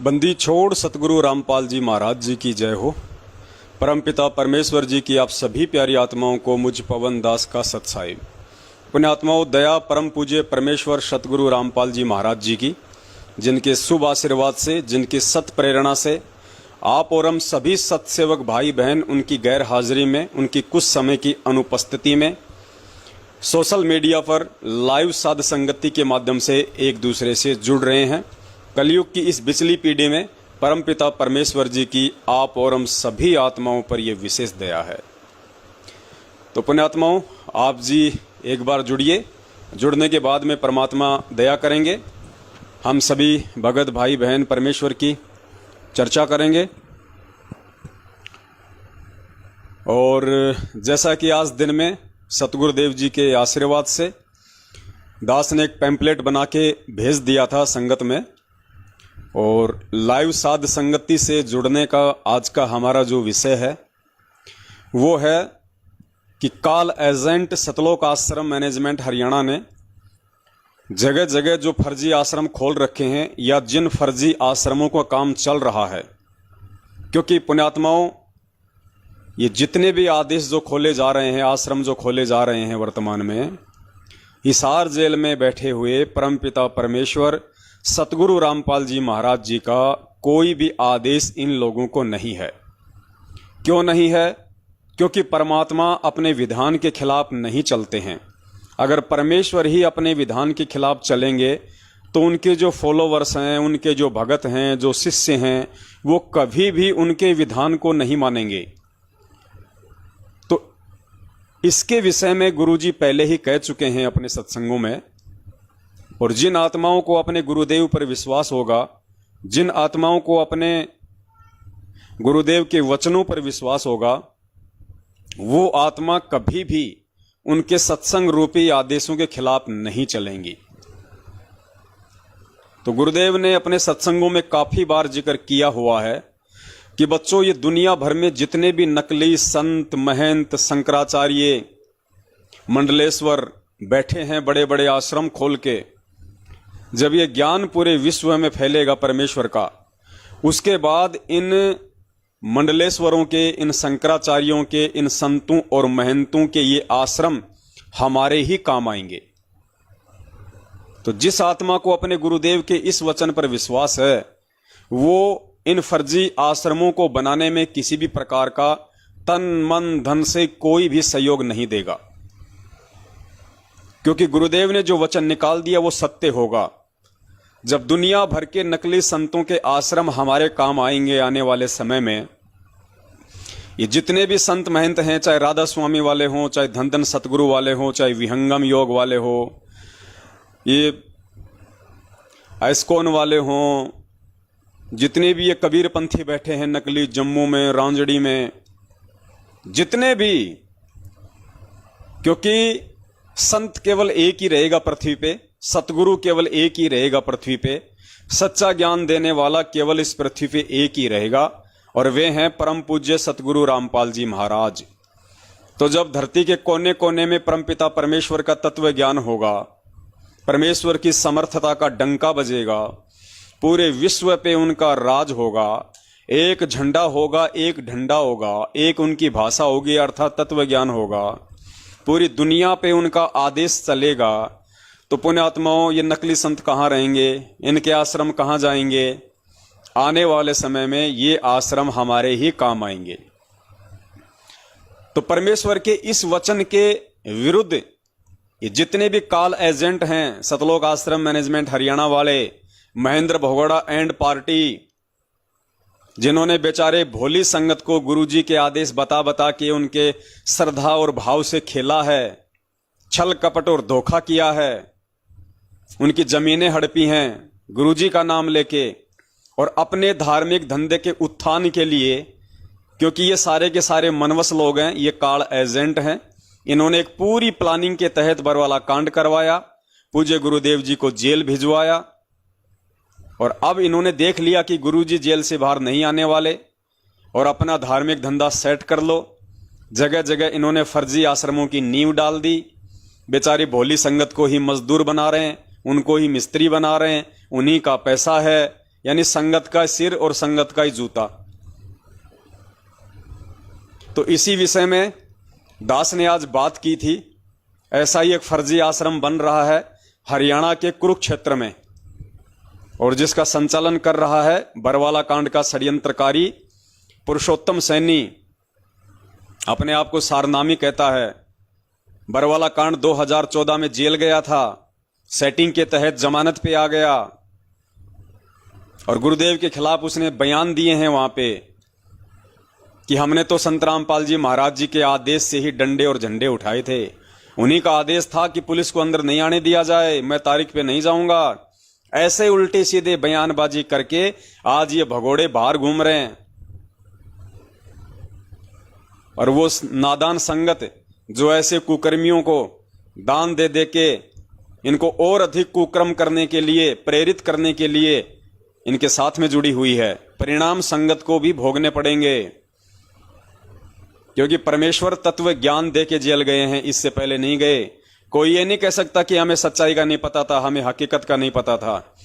बंदी छोड़ सतगुरु रामपाल जी महाराज जी की जय हो। परमपिता परमेश्वर जी की आप सभी प्यारी आत्माओं को मुझ पवन दास का सत्साई। पुण्यात्माओं, दया परम पूज्य परमेश्वर सतगुरु रामपाल जी महाराज जी की, जिनके शुभ आशीर्वाद से, जिनकी सत प्रेरणा से आप और हम सभी सत्सेवक भाई बहन उनकी गैर हाजिरी में, उनकी कुछ समय की अनुपस्थिति में सोशल मीडिया पर लाइव साध संगति के माध्यम से एक दूसरे से जुड़ रहे हैं। कलयुग की इस बिचली पीढ़ी में परमपिता परमेश्वर जी की आप और हम सभी आत्माओं पर यह विशेष दया है। तो पुण्यात्माओं, आप जी एक बार जुड़िए। जुड़ने के बाद में परमात्मा दया करेंगे। हम सभी भगत भाई बहन परमेश्वर की चर्चा करेंगे। और जैसा कि आज दिन में सतगुरुदेव जी के आशीर्वाद से दास ने एक पैम्पलेट बना के भेज दिया था संगत में, और लाइव साध संगति से जुड़ने का आज का हमारा जो विषय है वो है कि काल एजेंट सतलोक आश्रम मैनेजमेंट हरियाणा ने जगह जगह जो फर्जी आश्रम खोल रखे हैं, या जिन फर्जी आश्रमों का काम चल रहा है। क्योंकि पुण्यात्माओं, ये जितने भी आदेश जो खोले जा रहे हैं, आश्रम जो खोले जा रहे हैं वर्तमान में, हिसार जेल में बैठे हुए परमपिता परमेश्वर सतगुरु रामपाल जी महाराज जी का कोई भी आदेश इन लोगों को नहीं है। क्यों नहीं है? क्योंकि परमात्मा अपने विधान के खिलाफ नहीं चलते हैं। अगर परमेश्वर ही अपने विधान के खिलाफ चलेंगे तो उनके जो फॉलोवर्स हैं, उनके जो भगत हैं, जो शिष्य हैं, वो कभी भी उनके विधान को नहीं मानेंगे। तो इसके विषय में गुरुजी पहले ही कह चुके हैं अपने सत्संगों में। और जिन आत्माओं को अपने गुरुदेव पर विश्वास होगा, जिन आत्माओं को अपने गुरुदेव के वचनों पर विश्वास होगा, वो आत्मा कभी भी उनके सत्संग रूपी आदेशों के खिलाफ नहीं चलेंगी। तो गुरुदेव ने अपने सत्संगों में काफी बार जिक्र किया हुआ है कि बच्चों, ये दुनिया भर में जितने भी नकली संत, महंत, शंकराचार्य, मंडलेश्वर बैठे हैं बड़े बड़े आश्रम खोल के, जब ये ज्ञान पूरे विश्व में फैलेगा परमेश्वर का, उसके बाद इन मंडलेश्वरों के, इन शंकराचार्यों के, इन संतों और महंतों के ये आश्रम हमारे ही काम आएंगे। तो जिस आत्मा को अपने गुरुदेव के इस वचन पर विश्वास है, वो इन फर्जी आश्रमों को बनाने में किसी भी प्रकार का तन मन धन से कोई भी सहयोग नहीं देगा। क्योंकि गुरुदेव ने जो वचन निकाल दिया वो सत्य होगा। जब दुनिया भर के नकली संतों के आश्रम हमारे काम आएंगे आने वाले समय में, ये जितने भी संत महंत हैं, चाहे राधा स्वामी वाले हों, चाहे धन धन सतगुरु वाले हों, चाहे विहंगम योग वाले हों, ये आइस्कॉन वाले हों, जितने भी ये कबीर पंथी बैठे हैं नकली जम्मू में, रांजड़ी में, जितने भी, क्योंकि संत केवल एक ही रहेगा पृथ्वी पे, सतगुरु केवल एक ही रहेगा पृथ्वी पे, सच्चा ज्ञान देने वाला केवल इस पृथ्वी पे एक ही रहेगा, और वे हैं परम पूज्य सतगुरु रामपाल जी महाराज। तो जब धरती के कोने कोने में परमपिता परमेश्वर का तत्व ज्ञान होगा, परमेश्वर की समर्थता का डंका बजेगा, पूरे विश्व पे उनका राज होगा, एक झंडा होगा, एक झंडा होगा, एक उनकी भाषा होगी अर्थात तत्व ज्ञान होगा, पूरी दुनिया पे उनका आदेश चलेगा, तो पुण्यात्माओं, ये नकली संत कहाँ रहेंगे? इनके आश्रम कहाँ जाएंगे? आने वाले समय में ये आश्रम हमारे ही काम आएंगे। तो परमेश्वर के इस वचन के विरुद्ध ये जितने भी काल एजेंट हैं, सतलोक आश्रम मैनेजमेंट हरियाणा वाले, महेंद्र भगोड़ा एंड पार्टी, जिन्होंने बेचारे भोली संगत को गुरुजी के आदेश बता बता के उनके श्रद्धा और भाव से खेला है, छल कपट और धोखा किया है, उनकी जमीनें हड़पी हैं गुरुजी का नाम लेके, और अपने धार्मिक धंधे के उत्थान के लिए, क्योंकि ये सारे के सारे मनवस लोग हैं, ये काल एजेंट हैं, इन्होंने एक पूरी प्लानिंग के तहत बरवाला कांड करवाया, पूज्य गुरुदेव जी को जेल भिजवाया, और अब इन्होंने देख लिया कि गुरुजी जेल से बाहर नहीं आने वाले, और अपना धार्मिक धंधा सेट कर लो। जगह जगह इन्होंने फर्जी आश्रमों की नींव डाल दी, बेचारी भोली संगत को ही मजदूर बना रहे हैं, उनको ही मिस्त्री बना रहे हैं, उन्हीं का पैसा है, यानी संगत का सिर और संगत का ही जूता। तो इसी विषय में दास ने आज बात की थी। ऐसा ही एक फर्जी आश्रम बन रहा है हरियाणा के कुरुक्षेत्र में, और जिसका संचालन कर रहा है बरवाला कांड का षड्यंत्रकारी पुरुषोत्तम सैनी, अपने आप को सारनामी कहता है। बरवाला कांड 2014 में जेल गया था, सेटिंग के तहत जमानत पे आ गया, और गुरुदेव के खिलाफ उसने बयान दिए हैं वहां पे कि हमने तो संत रामपाल जी महाराज जी के आदेश से ही डंडे और झंडे उठाए थे। उन्हीं का आदेश था कि पुलिस को अंदर नहीं आने दिया जाए, मैं तारीख पे नहीं जाऊंगा। ऐसे उल्टे सीधे बयानबाजी करके आज ये भगोड़े बाहर घूम रहे हैं। और वो नादान संगत जो ऐसे कुकर्मियों को दान दे दे के इनको और अधिक कुकर्म करने के लिए, प्रेरित करने के लिए इनके साथ में जुड़ी हुई है, परिणाम संगत को भी भोगने पड़ेंगे। क्योंकि परमेश्वर तत्व ज्ञान दे के जेल गए हैं, इससे पहले नहीं गए। कोई ये नहीं कह सकता कि हमें सच्चाई का नहीं पता था, हमें हकीकत का नहीं पता था।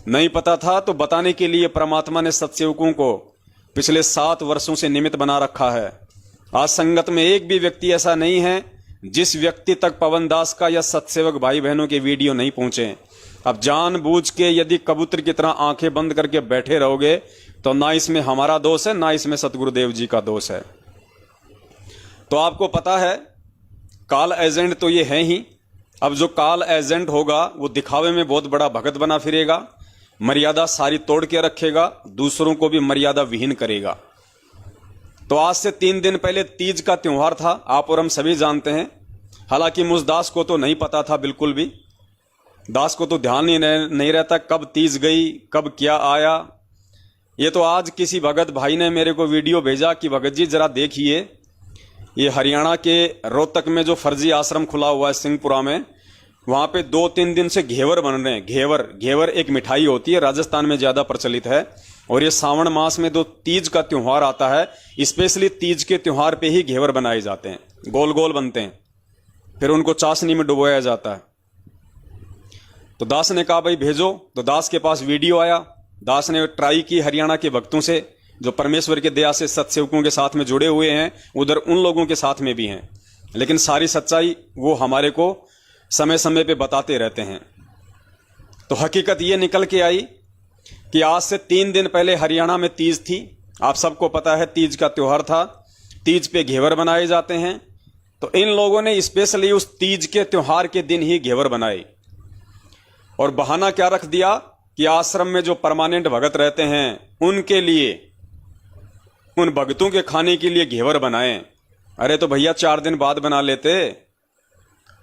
नहीं पता था तो बताने के लिए परमात्मा ने सत्सेवकों को पिछले 7 वर्षों से निमित्त बना रखा है। आज संगत में एक भी व्यक्ति ऐसा नहीं है जिस व्यक्ति तक पवन दास का या सत्सेवक भाई बहनों के वीडियो नहीं पहुंचे। अब जानबूझ के यदि कबूतर की तरह आंखें बंद करके बैठे रहोगे तो ना इसमें हमारा दोष है, ना इसमें सतगुरुदेव जी का दोष है। तो आपको पता है काल एजेंट तो ये है ही। अब जो काल एजेंट होगा वो दिखावे में बहुत बड़ा भगत बना फिरेगा, मर्यादा सारी तोड़ के रखेगा, दूसरों को भी मर्यादा विहीन करेगा। तो आज से 3 दिन पहले तीज का त्योहार था, आप और हम सभी जानते हैं। हालांकि मुझ दास को तो नहीं पता था, बिल्कुल भी दास को तो ध्यान ही नहीं रहता कब तीज गई, कब क्या आया। ये तो आज किसी भगत भाई ने मेरे को वीडियो भेजा कि भगत जी जरा देखिए, ये हरियाणा के रोहतक में जो फर्जी आश्रम खुला हुआ है सिंहपुरा में, वहां पे 2-3 दिन से घेवर बन रहे हैं। घेवर एक मिठाई होती है, राजस्थान में ज्यादा प्रचलित है। और ये सावन मास में जो तीज का त्योहार आता है, स्पेशली तीज के त्योहार पे ही घेवर बनाए जाते हैं, गोल गोल बनते हैं, फिर उनको चाशनी में डुबोया जाता है। तो दास ने कहा भाई भेजो, तो दास के पास वीडियो आया। दास ने ट्राई की हरियाणा के भक्तों से जो परमेश्वर के दया से सत्सेवकों के साथ में जुड़े हुए हैं, उधर उन लोगों के साथ में भी हैं, लेकिन सारी सच्चाई वो हमारे को समय समय पे बताते रहते हैं। तो हकीकत ये निकल के आई कि आज से 3 दिन पहले हरियाणा में तीज थी। आप सबको पता है तीज का त्योहार था, तीज पे घेवर बनाए जाते हैं। तो इन लोगों ने स्पेशली उस तीज के त्योहार के दिन ही घेवर बनाए, और बहाना क्या रख दिया कि आश्रम में जो परमानेंट भगत रहते हैं उनके लिए, उन भगतों के खाने के लिए घेवर बनाए। अरे तो भैया 4 दिन बाद बना लेते,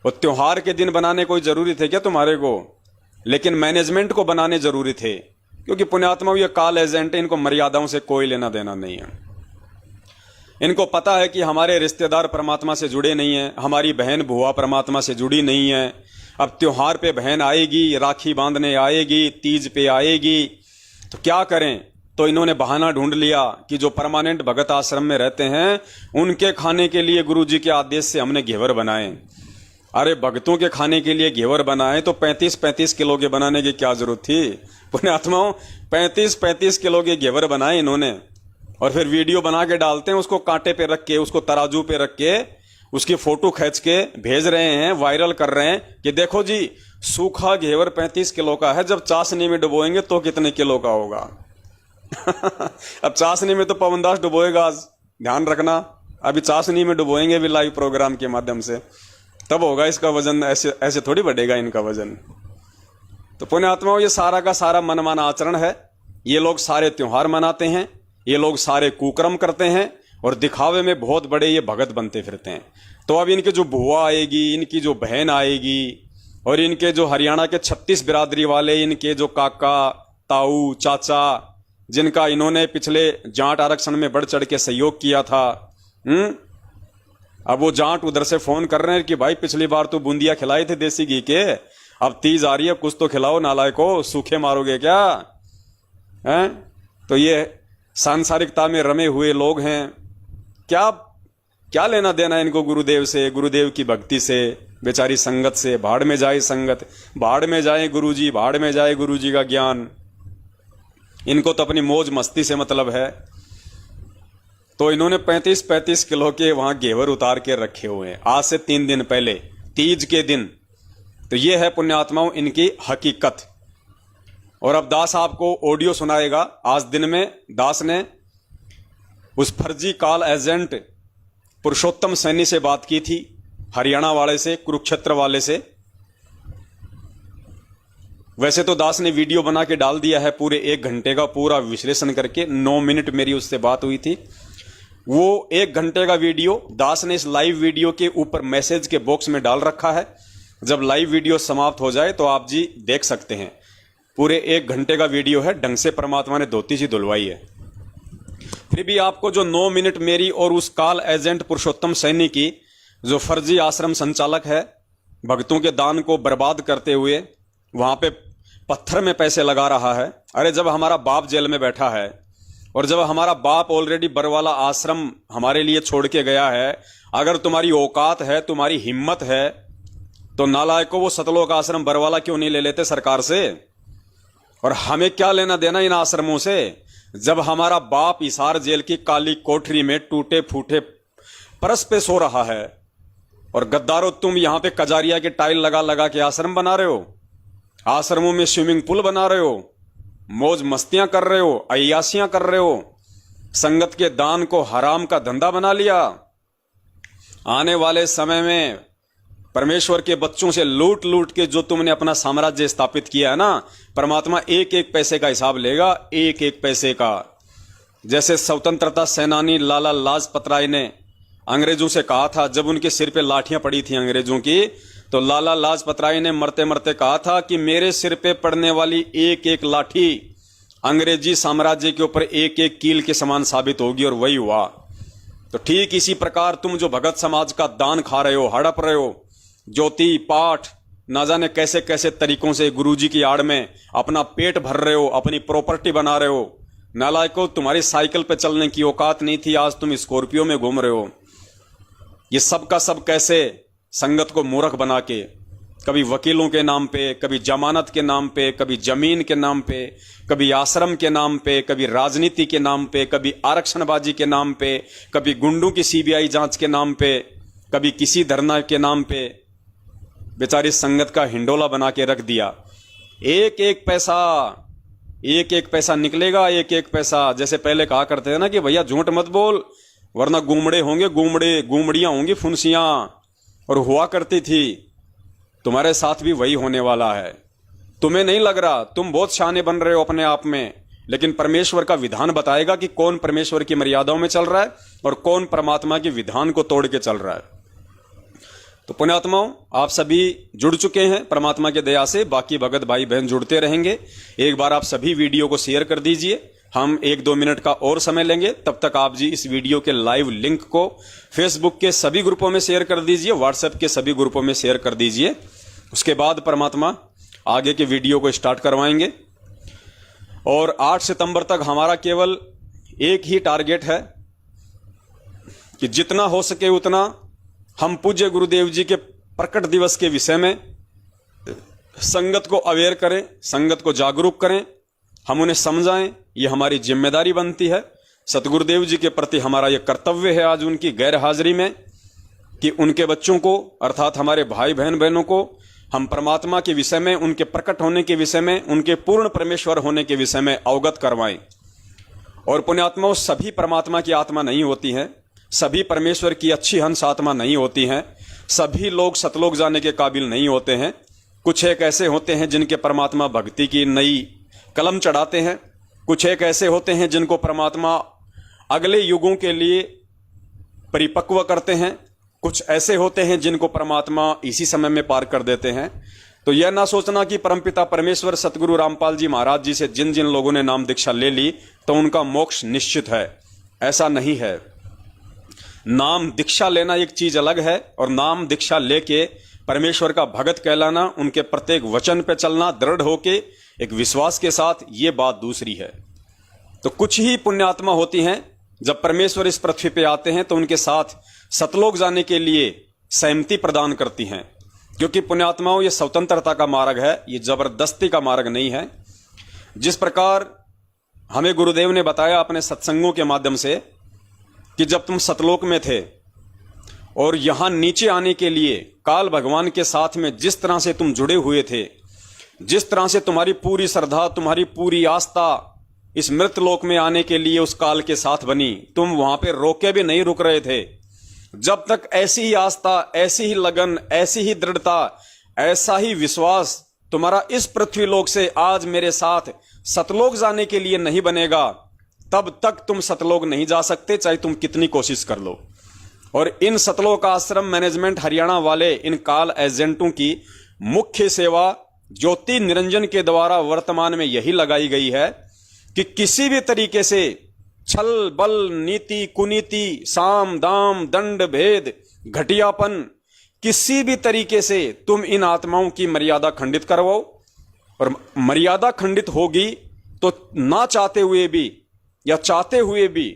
और त्योहार के दिन बनाने कोई जरूरी थे क्या तुम्हारे को? लेकिन मैनेजमेंट को बनाने जरूरी थे, क्योंकि पुण्यात्मा ये काल एजेंट है, इनको मर्यादाओं से कोई लेना देना नहीं है। इनको पता है कि हमारे रिश्तेदार परमात्मा से जुड़े नहीं हैं, हमारी बहन बुआ परमात्मा से जुड़ी नहीं है। अब त्योहार पे बहन आएगी, राखी बांधने आएगी, तीज पे आएगी, तो क्या करें? तो इन्होंने बहाना ढूंढ लिया कि जो परमानेंट भगत आश्रम में रहते हैं उनके खाने के लिए गुरुजी के आदेश से हमने घेवर बनाए। अरे भगतों के खाने के लिए घेवर बनाए तो 35-35 किलो के बनाने की क्या जरूरत थी? पुण्यात्माओं 35-35 किलो के घेवर बनाए इन्होंने, और फिर वीडियो बना के डालते हैं, उसको कांटे पे रख के, उसको तराजू पे रख के, उसकी फोटो खींच के भेज रहे हैं, वायरल कर रहे हैं कि देखो जी सूखा घेवर 35 किलो का है, जब चाशनी में डुबोएंगे तो कितने किलो का होगा। अब चाशनी में तो पवनदास डुबोएगा, आज ध्यान रखना, अभी चाशनी में डुबोएंगे भी लाइव प्रोग्राम के माध्यम से, तब होगा इसका वजन। ऐसे थोड़ी बढ़ेगा इनका वजन। तो पुण्यात्माओं ये सारा का सारा मनमाना आचरण है। ये लोग सारे त्योहार मनाते हैं, ये लोग सारे कुकर्म करते हैं, और दिखावे में बहुत बड़े ये भगत बनते फिरते हैं। तो अब इनके जो बुआ आएगी, इनकी जो बहन आएगी, और इनके जो हरियाणा के 36 बिरादरी वाले, इनके जो काका, ताऊ, चाचा, जिनका इन्होंने पिछले जाट आरक्षण में बढ़ चढ़ के सहयोग किया था, अब वो जाट उधर से फोन कर रहे हैं कि भाई पिछली बार तो बूंदिया खिलाए थे देसी घी के, अब तीज आ रही है, कुछ तो खिलाओ नालायको, सूखे मारोगे क्या? हैं? तो ये सांसारिकता में रमे हुए लोग हैं। क्या लेना देना इनको गुरुदेव से, गुरुदेव की भक्ति से, बेचारी संगत से? भाड़ में जाए संगत, भाड़ में जाए गुरुजी, भाड़ में जाए गुरुजी का ज्ञान। इनको तो अपनी मौज मस्ती से मतलब है। तो इन्होंने 35-35 किलो के वहां घेवर उतार के रखे हुए हैं आज से 3 दिन पहले, तीज के दिन। तो ये है पुण्यात्माओं इनकी हकीकत। और अब दास आपको ऑडियो सुनाएगा। आज दिन में दास ने उस फर्जी कॉल एजेंट पुरुषोत्तम सैनी से बात की थी, हरियाणा वाले से, कुरुक्षेत्र वाले से। वैसे तो दास ने वीडियो बना के डाल दिया है पूरे 1 घंटे का पूरा विश्लेषण करके। 9 मिनट मेरी उससे बात हुई थी। वो 1 घंटे का वीडियो दास ने इस लाइव वीडियो के ऊपर मैसेज के बॉक्स में डाल रखा है। जब लाइव वीडियो समाप्त हो जाए तो आप जी देख सकते हैं। पूरे 1 घंटे का वीडियो है, ढंग से परमात्मा ने धोती सी धुलवाई है। फिर भी आपको जो 9 मिनट मेरी और उस कॉल एजेंट पुरुषोत्तम सैनी की, जो फर्जी आश्रम संचालक है, भक्तों के दान को बर्बाद करते हुए वहां पे पत्थर में पैसे लगा रहा है। अरे जब हमारा बाप जेल में बैठा है और जब हमारा बाप ऑलरेडी बरवाला आश्रम हमारे लिए छोड़ के गया है, अगर तुम्हारी औकात है, तुम्हारी हिम्मत है, तो नालायकों वो सतलोक आश्रम बरवाला क्यों नहीं ले लेते सरकार से? और हमें क्या लेना देना इन आश्रमों से? जब हमारा बाप हिसार जेल की काली कोठरी में टूटे फूटे परस पे सो रहा है और गद्दारों तुम यहां पे कजारिया के टाइल लगा लगा के आश्रम बना रहे हो, आश्रमों में स्विमिंग पूल बना रहे हो, मौज मस्तियां कर रहे हो, अय्यासियां कर रहे हो, संगत के दान को हराम का धंधा बना लिया। आने वाले समय में परमेश्वर के बच्चों से लूट लूट के जो तुमने अपना साम्राज्य स्थापित किया है ना, परमात्मा एक एक पैसे का हिसाब लेगा, एक एक पैसे का। जैसे स्वतंत्रता सेनानी लाला लाजपत राय ने अंग्रेजों से कहा था, जब उनके सिर पे लाठियां पड़ी थी अंग्रेजों की, तो लाला लाजपत राय ने मरते मरते कहा था कि मेरे सिर पे पड़ने वाली एक एक लाठी अंग्रेजी साम्राज्य के ऊपर एक एक कील के समान साबित होगी, और वही हुआ। तो ठीक इसी प्रकार तुम जो भगत समाज का दान खा रहे हो, हड़प रहे हो, ज्योति पाठ ना जाने कैसे कैसे तरीकों से गुरुजी की आड़ में अपना पेट भर रहे हो, अपनी प्रॉपर्टी बना रहे हो। नालायकों, तुम्हारी साइकिल पे चलने की औकात नहीं थी, आज तुम स्कॉर्पियो में घूम रहे हो। ये सब का सब कैसे संगत को मूर्ख बना के, कभी वकीलों के नाम पे, कभी जमानत के नाम पे, कभी जमीन के नाम पे, कभी आश्रम के नाम पे, कभी राजनीति के नाम पे, कभी आरक्षणबाजी के नाम पे, कभी गुंडों की सीबीआई जांच के नाम पे, कभी किसी धरना के नाम पे बेचारी संगत का हिंडोला बना के रख दिया। एक एक पैसा निकलेगा, एक एक पैसा। जैसे पहले कहा करते थे ना कि भैया झूठ मत बोल वरना गुमड़े होंगे, गुमड़ियां होंगी, फुंसियां। और हुआ करती थी। तुम्हारे साथ भी वही होने वाला है। तुम्हें नहीं लग रहा, तुम बहुत शाने बन रहे हो अपने आप में, लेकिन परमेश्वर का विधान बताएगा कि कौन परमेश्वर की मर्यादाओं में चल रहा है और कौन परमात्मा के विधान को तोड़ के चल रहा है। तो पुण्यात्माओं, आप सभी जुड़ चुके हैं परमात्मा के दया से, बाकी भगत भाई बहन जुड़ते रहेंगे। एक बार आप सभी वीडियो को शेयर कर दीजिए। हम 1-2 मिनट का और समय लेंगे, तब तक आप जी इस वीडियो के लाइव लिंक को फेसबुक के सभी ग्रुपों में शेयर कर दीजिए, व्हाट्सएप के सभी ग्रुपों में शेयर कर दीजिए। उसके बाद परमात्मा आगे के वीडियो को स्टार्ट करवाएंगे। और 8 सितंबर तक हमारा केवल एक ही टारगेट है कि जितना हो सके उतना हम पूज्य गुरुदेव जी के प्रकट दिवस के विषय में संगत को अवेयर करें, संगत को जागरूक करें, हम उन्हें समझाएं। ये हमारी जिम्मेदारी बनती है। सतगुरुदेव जी के प्रति हमारा यह कर्तव्य है आज उनकी गैर हाजिरी में कि उनके बच्चों को, अर्थात हमारे भाई बहनों को हम परमात्मा के विषय में, उनके प्रकट होने के विषय में, उनके पूर्ण परमेश्वर होने के विषय में अवगत करवाएं। और पुण्यात्माओं, सभी परमात्मा की आत्मा नहीं होती हैं, सभी परमेश्वर की अच्छी हंस आत्मा नहीं होती हैं, सभी लोग सतलोक जाने के काबिल नहीं होते हैं। कुछ एक ऐसे होते हैं जिनके परमात्मा भक्ति की नई कलम चढ़ाते हैं, कुछ एक ऐसे होते हैं जिनको परमात्मा अगले युगों के लिए परिपक्व करते हैं, कुछ ऐसे होते हैं जिनको परमात्मा इसी समय में पार कर देते हैं। तो यह ना सोचना कि परमपिता परमेश्वर सतगुरु रामपाल जी महाराज जी से जिन जिन लोगों ने नाम दीक्षा ले ली तो उनका मोक्ष निश्चित है, ऐसा नहीं है। नाम दीक्षा लेना एक चीज अलग है और नाम दीक्षा लेके परमेश्वर का भगत कहलाना, उनके प्रत्येक वचन पे चलना दृढ़ होके एक विश्वास के साथ, ये बात दूसरी है। तो कुछ ही पुण्यात्मा होती हैं जब परमेश्वर इस पृथ्वी पे आते हैं तो उनके साथ सतलोक जाने के लिए सहमति प्रदान करती हैं, क्योंकि पुण्यात्माओं ये स्वतंत्रता का मार्ग है, ये जबरदस्ती का मार्ग नहीं है। जिस प्रकार हमें गुरुदेव ने बताया अपने सत्संगों के माध्यम से कि जब तुम सतलोक में थे और यहां नीचे आने के लिए काल भगवान के साथ में जिस तरह से तुम जुड़े हुए थे, जिस तरह से तुम्हारी पूरी श्रद्धा, तुम्हारी पूरी आस्था इस मृत लोक में आने के लिए उस काल के साथ बनी, तुम वहां पे रोके भी नहीं रुक रहे थे। जब तक ऐसी ही आस्था, ऐसी ही लगन, ऐसी ही दृढ़ता, ऐसा ही विश्वास तुम्हारा इस पृथ्वी लोक से आज मेरे साथ सतलोक जाने के लिए नहीं बनेगा, तब तक तुम सतलोक नहीं जा सकते, चाहे तुम कितनी कोशिश कर लो। और इन सतलोक आश्रम मैनेजमेंट हरियाणा वाले इन काल एजेंटों की मुख्य सेवा ज्योति निरंजन के द्वारा वर्तमान में यही लगाई गई है कि किसी भी तरीके से छल बल, नीति कुनीति, साम दाम, दंड भेद, घटियापन, किसी भी तरीके से तुम इन आत्माओं की मर्यादा खंडित करवाओ। और मर्यादा खंडित होगी तो ना चाहते हुए भी या चाहते हुए भी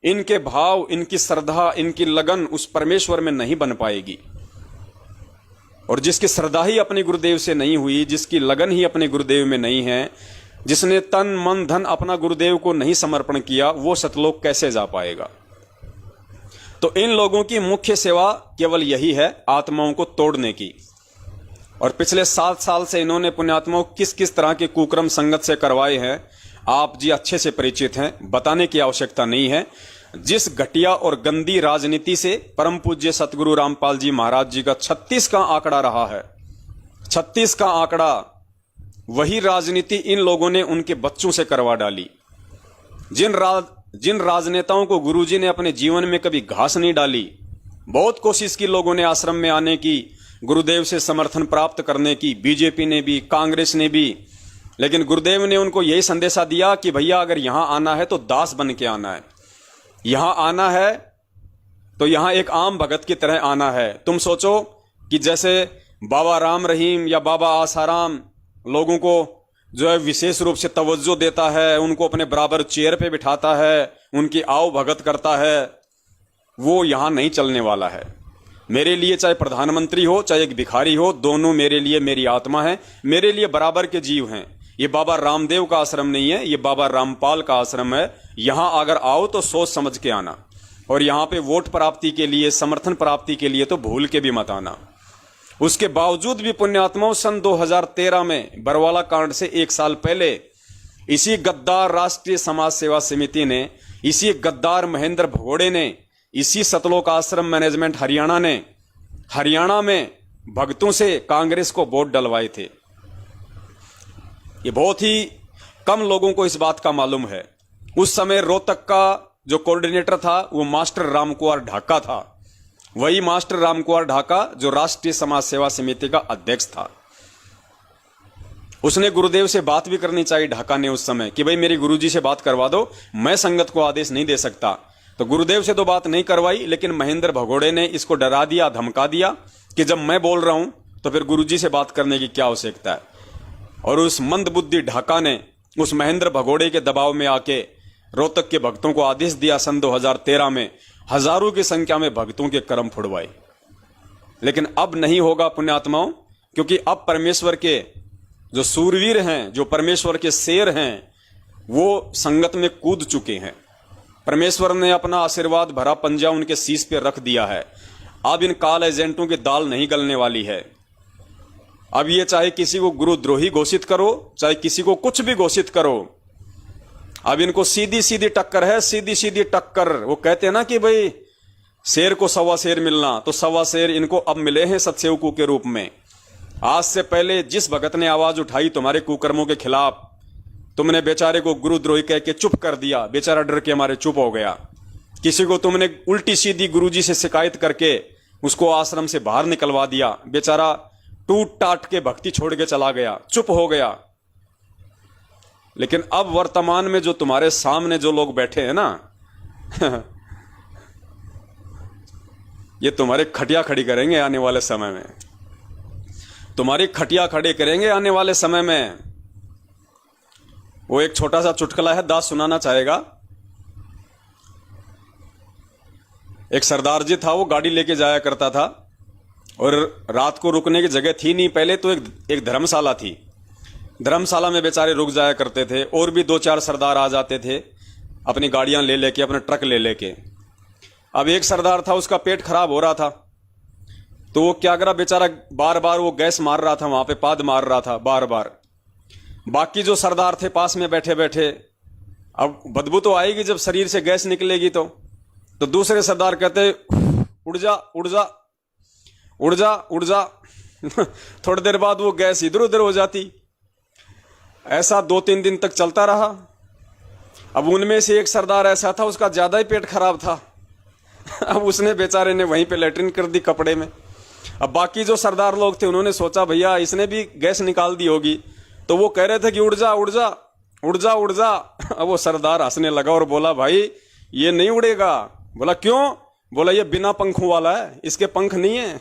इनके भाव, इनकी श्रद्धा, इनकी लगन उस परमेश्वर में नहीं बन पाएगी। और जिसकी श्रद्धा ही अपने गुरुदेव से नहीं हुई, जिसकी लगन ही अपने गुरुदेव में नहीं है, जिसने तन मन धन अपना गुरुदेव को नहीं समर्पण किया, वो सतलोक कैसे जा पाएगा। तो इन लोगों की मुख्य सेवा केवल यही है, आत्माओं को तोड़ने की। और पिछले 7 साल से इन्होंने पुण्यात्माओं किस किस तरह के कुक्रम संगत से करवाए हैं, आप जी अच्छे से परिचित हैं, बताने की आवश्यकता नहीं है। जिस घटिया और गंदी राजनीति से परम पूज्य सतगुरु रामपाल जी महाराज जी का 36 का आंकड़ा रहा है, 36 का आंकड़ा, वही राजनीति इन लोगों ने उनके बच्चों से करवा डाली। जिन राजनेताओं को गुरुजी ने अपने जीवन में कभी घास नहीं डाली, बहुत कोशिश की लोगों ने आश्रम में आने की, गुरुदेव से समर्थन प्राप्त करने की, बीजेपी ने भी, कांग्रेस ने भी, लेकिन गुरुदेव ने उनको यही संदेशा दिया कि भैया अगर यहां आना है तो दास बन के आना है, यहां आना है तो यहां एक आम भगत की तरह आना है। तुम सोचो कि जैसे बाबा राम रहीम या बाबा आसाराम लोगों को जो है विशेष रूप से तवज्जो देता है, उनको अपने बराबर चेयर पे बिठाता है, उनकी आओ भगत करता है, वो यहां नहीं चलने वाला है। मेरे लिए चाहे प्रधानमंत्री हो, चाहे एक भिखारी हो, दोनों मेरे लिए मेरी आत्मा है, मेरे लिए बराबर के जीव हैं। ये बाबा रामदेव का आश्रम नहीं है, ये बाबा रामपाल का आश्रम है। यहां अगर आओ तो सोच समझ के आना, और यहां पे वोट प्राप्ति के लिए, समर्थन प्राप्ति के लिए तो भूल के भी मत आना। उसके बावजूद भी पुण्यात्माओं सन 2013 में बरवाला कांड से 1 साल पहले इसी गद्दार राष्ट्रीय समाज सेवा समिति ने, इसी गद्दार महेंद्र भगोड़े ने, इसी सतलोक आश्रम मैनेजमेंट हरियाणा में भक्तों से कांग्रेस को वोट डलवाए थे। ये बहुत ही कम लोगों को इस बात का मालूम है। उस समय रोहतक का जो कोऑर्डिनेटर था वो मास्टर रामकुमार ढाका था, वही मास्टर रामकुमार ढाका जो राष्ट्रीय समाज सेवा समिति का अध्यक्ष था। उसने गुरुदेव से बात भी करनी चाहिए ढाका ने उस समय कि भाई मेरे गुरुजी से बात करवा दो, मैं संगत को आदेश नहीं दे सकता। तो गुरुदेव से तो बात नहीं करवाई, लेकिन महेंद्र भगोड़े ने इसको डरा दिया, धमका दिया कि जब मैं बोल रहा हूं तो फिर गुरुजी से बात करने की क्या आवश्यकता है। और उस मंदबुद्धि ढाका ने उस महेंद्र भगोड़े के दबाव में आके रोहतक के भक्तों को आदेश दिया सन 2013 में, हजारों की संख्या में भक्तों के कर्म फुड़वाए। लेकिन अब नहीं होगा पुण्यात्माओं, क्योंकि अब परमेश्वर के जो सूरवीर हैं, जो परमेश्वर के शेर हैं, वो संगत में कूद चुके हैं। परमेश्वर ने अपना आशीर्वाद भरा पंजा उनके शीश पे रख दिया है। अब इन काल एजेंटों की दाल नहीं गलने वाली है। अब ये चाहे किसी को गुरुद्रोही घोषित करो, चाहे किसी को कुछ भी घोषित करो, अब इनको सीधी सीधी टक्कर है, सीधी सीधी टक्कर। वो कहते हैं ना कि भाई शेर को सवा शेर मिलना, तो सवा शेर इनको अब मिले हैं सतसेवकों के रूप में। आज से पहले जिस भगत ने आवाज उठाई तुम्हारे कुकर्मों के खिलाफ, तुमने बेचारे को गुरुद्रोही कह के चुप कर दिया, बेचारा डर के हमारे चुप हो गया। किसी को तुमने उल्टी सीधी गुरुजी से शिकायत करके उसको आश्रम से बाहर निकलवा दिया, बेचारा टूट टाट के भक्ति छोड़ के चला गया, चुप हो गया। लेकिन अब वर्तमान में जो तुम्हारे सामने जो लोग बैठे हैं ना ये तुम्हारे खटिया खड़ी करेंगे आने वाले समय में, तुम्हारी खटिया खड़ी करेंगे आने वाले समय में। वो एक छोटा सा चुटकुला है, दास सुनाना चाहेगा। एक सरदार जी था, वो गाड़ी लेके जाया करता था और रात को रुकने की जगह थी नहीं। पहले तो एक धर्मशाला थी, धर्मशाला में बेचारे रुक जाया करते थे, और भी 2-4 सरदार आ जाते थे अपनी गाड़ियां ले लेके, अपने ट्रक ले लेके। अब एक सरदार था, उसका पेट खराब हो रहा था, तो वो क्या करा बेचारा, बार बार वो गैस मार रहा था, वहां पे पाद मार रहा था बार बार। बाकी जो सरदार थे पास में बैठे बैठे, अब बदबू तो आएगी जब शरीर से गैस निकलेगी, तो दूसरे सरदार कहते उड़ जा उड़ जा उड़ जा उड़ जा। थोड़ी देर बाद वो गैस इधर उधर हो जाती। ऐसा 2-3 दिन तक चलता रहा। अब उनमें से एक सरदार ऐसा था, उसका ज्यादा ही पेट खराब था। अब उसने बेचारे ने वहीं पे लेटरिन कर दी कपड़े में। अब बाकी जो सरदार लोग थे उन्होंने सोचा भैया इसने भी गैस निकाल दी होगी, तो वो कह रहे थे कि उड़ जा उड़ जा उड़ जा उड़ जा। अब वो सरदार हंसने लगा और बोला भाई ये नहीं उड़ेगा। बोला क्यों? बोला ये बिना पंखों वाला है, इसके पंख नहीं है।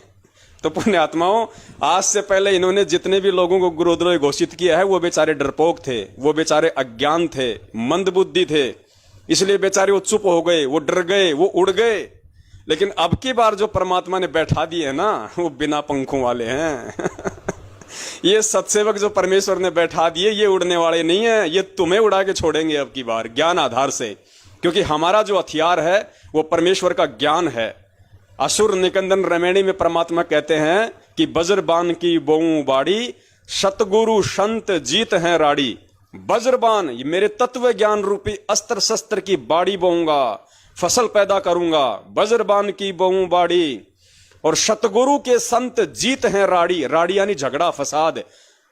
तो पुण्यात्माओं, आज से पहले इन्होंने जितने भी लोगों को गुरुद्रोही घोषित किया है वो बेचारे डरपोक थे, वो बेचारे अज्ञान थे, मंदबुद्धि थे, इसलिए बेचारे वो चुप हो गए, वो डर गए, वो उड़ गए। लेकिन अब की बार जो परमात्मा ने बैठा दिए है ना, वो बिना पंखों वाले हैं। ये सत्सेवक जो परमेश्वर ने बैठा दिए, ये उड़ने वाले नहीं है, ये तुम्हें उड़ा के छोड़ेंगे अब की बार ज्ञान आधार से। क्योंकि हमारा जो हथियार है वो परमेश्वर का ज्ञान है। असुर निकंदन रमैणी में परमात्मा कहते हैं कि बज्रबान की बोऊं बाड़ी, सतगुरु संत जीत हैं राड़ी। वज्रबान, ये मेरे तत्व ज्ञान रूपी अस्त्र शस्त्र की बाड़ी बोऊंगा, फसल पैदा करूंगा। वज्रबान की बोऊं बाड़ी, और सतगुरु के संत जीत हैं राड़ी। राड़ी यानी झगड़ा फसाद।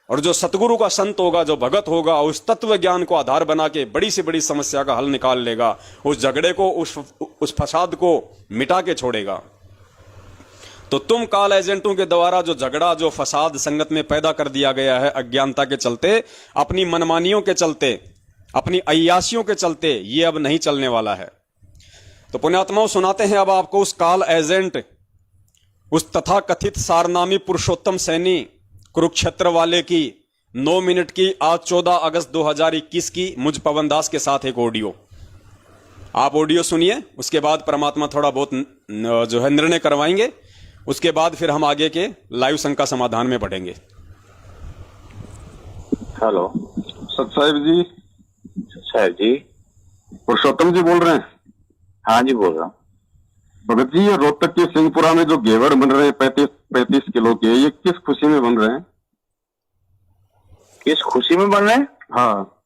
और जो सतगुरु का संत होगा, जो भगत होगा, उस तत्व ज्ञान को आधार बना के बड़ी से बड़ी समस्या का हल निकाल लेगा, उस झगड़े को, उस फसाद को मिटा के छोड़ेगा। तो तुम काल एजेंटों के द्वारा जो झगड़ा, जो फसाद संगत में पैदा कर दिया गया है अज्ञानता के चलते, अपनी मनमानियों के चलते, अपनी अय्यासियों के चलते, ये अब नहीं चलने वाला है। तो पुण्यात्माओं सुनाते हैं अब आपको उस काल एजेंट, उस तथाकथित सारनामी पुरुषोत्तम सैनी कुरुक्षेत्र वाले की 9 मिनट की आज 14 अगस्त 2021 की मुझ पवन दास के साथ एक ऑडियो। आप ऑडियो सुनिए, उसके बाद परमात्मा थोड़ा बहुत जो है निर्णय करवाएंगे, उसके बाद फिर हम आगे के लाइव शंका समाधान में बढ़ेंगे। हेलो सत साहिब जी। साहब जी, पुरुषोत्तम जी बोल रहे हैं? हाँ जी बोल रहा हूँ। भगत जी, ये रोहतक के सिंहपुरा में जो घेवर बन रहे हैं 35 किलो के, ये किस खुशी में बन रहे हैं? किस खुशी में बन रहे हैं? हाँ।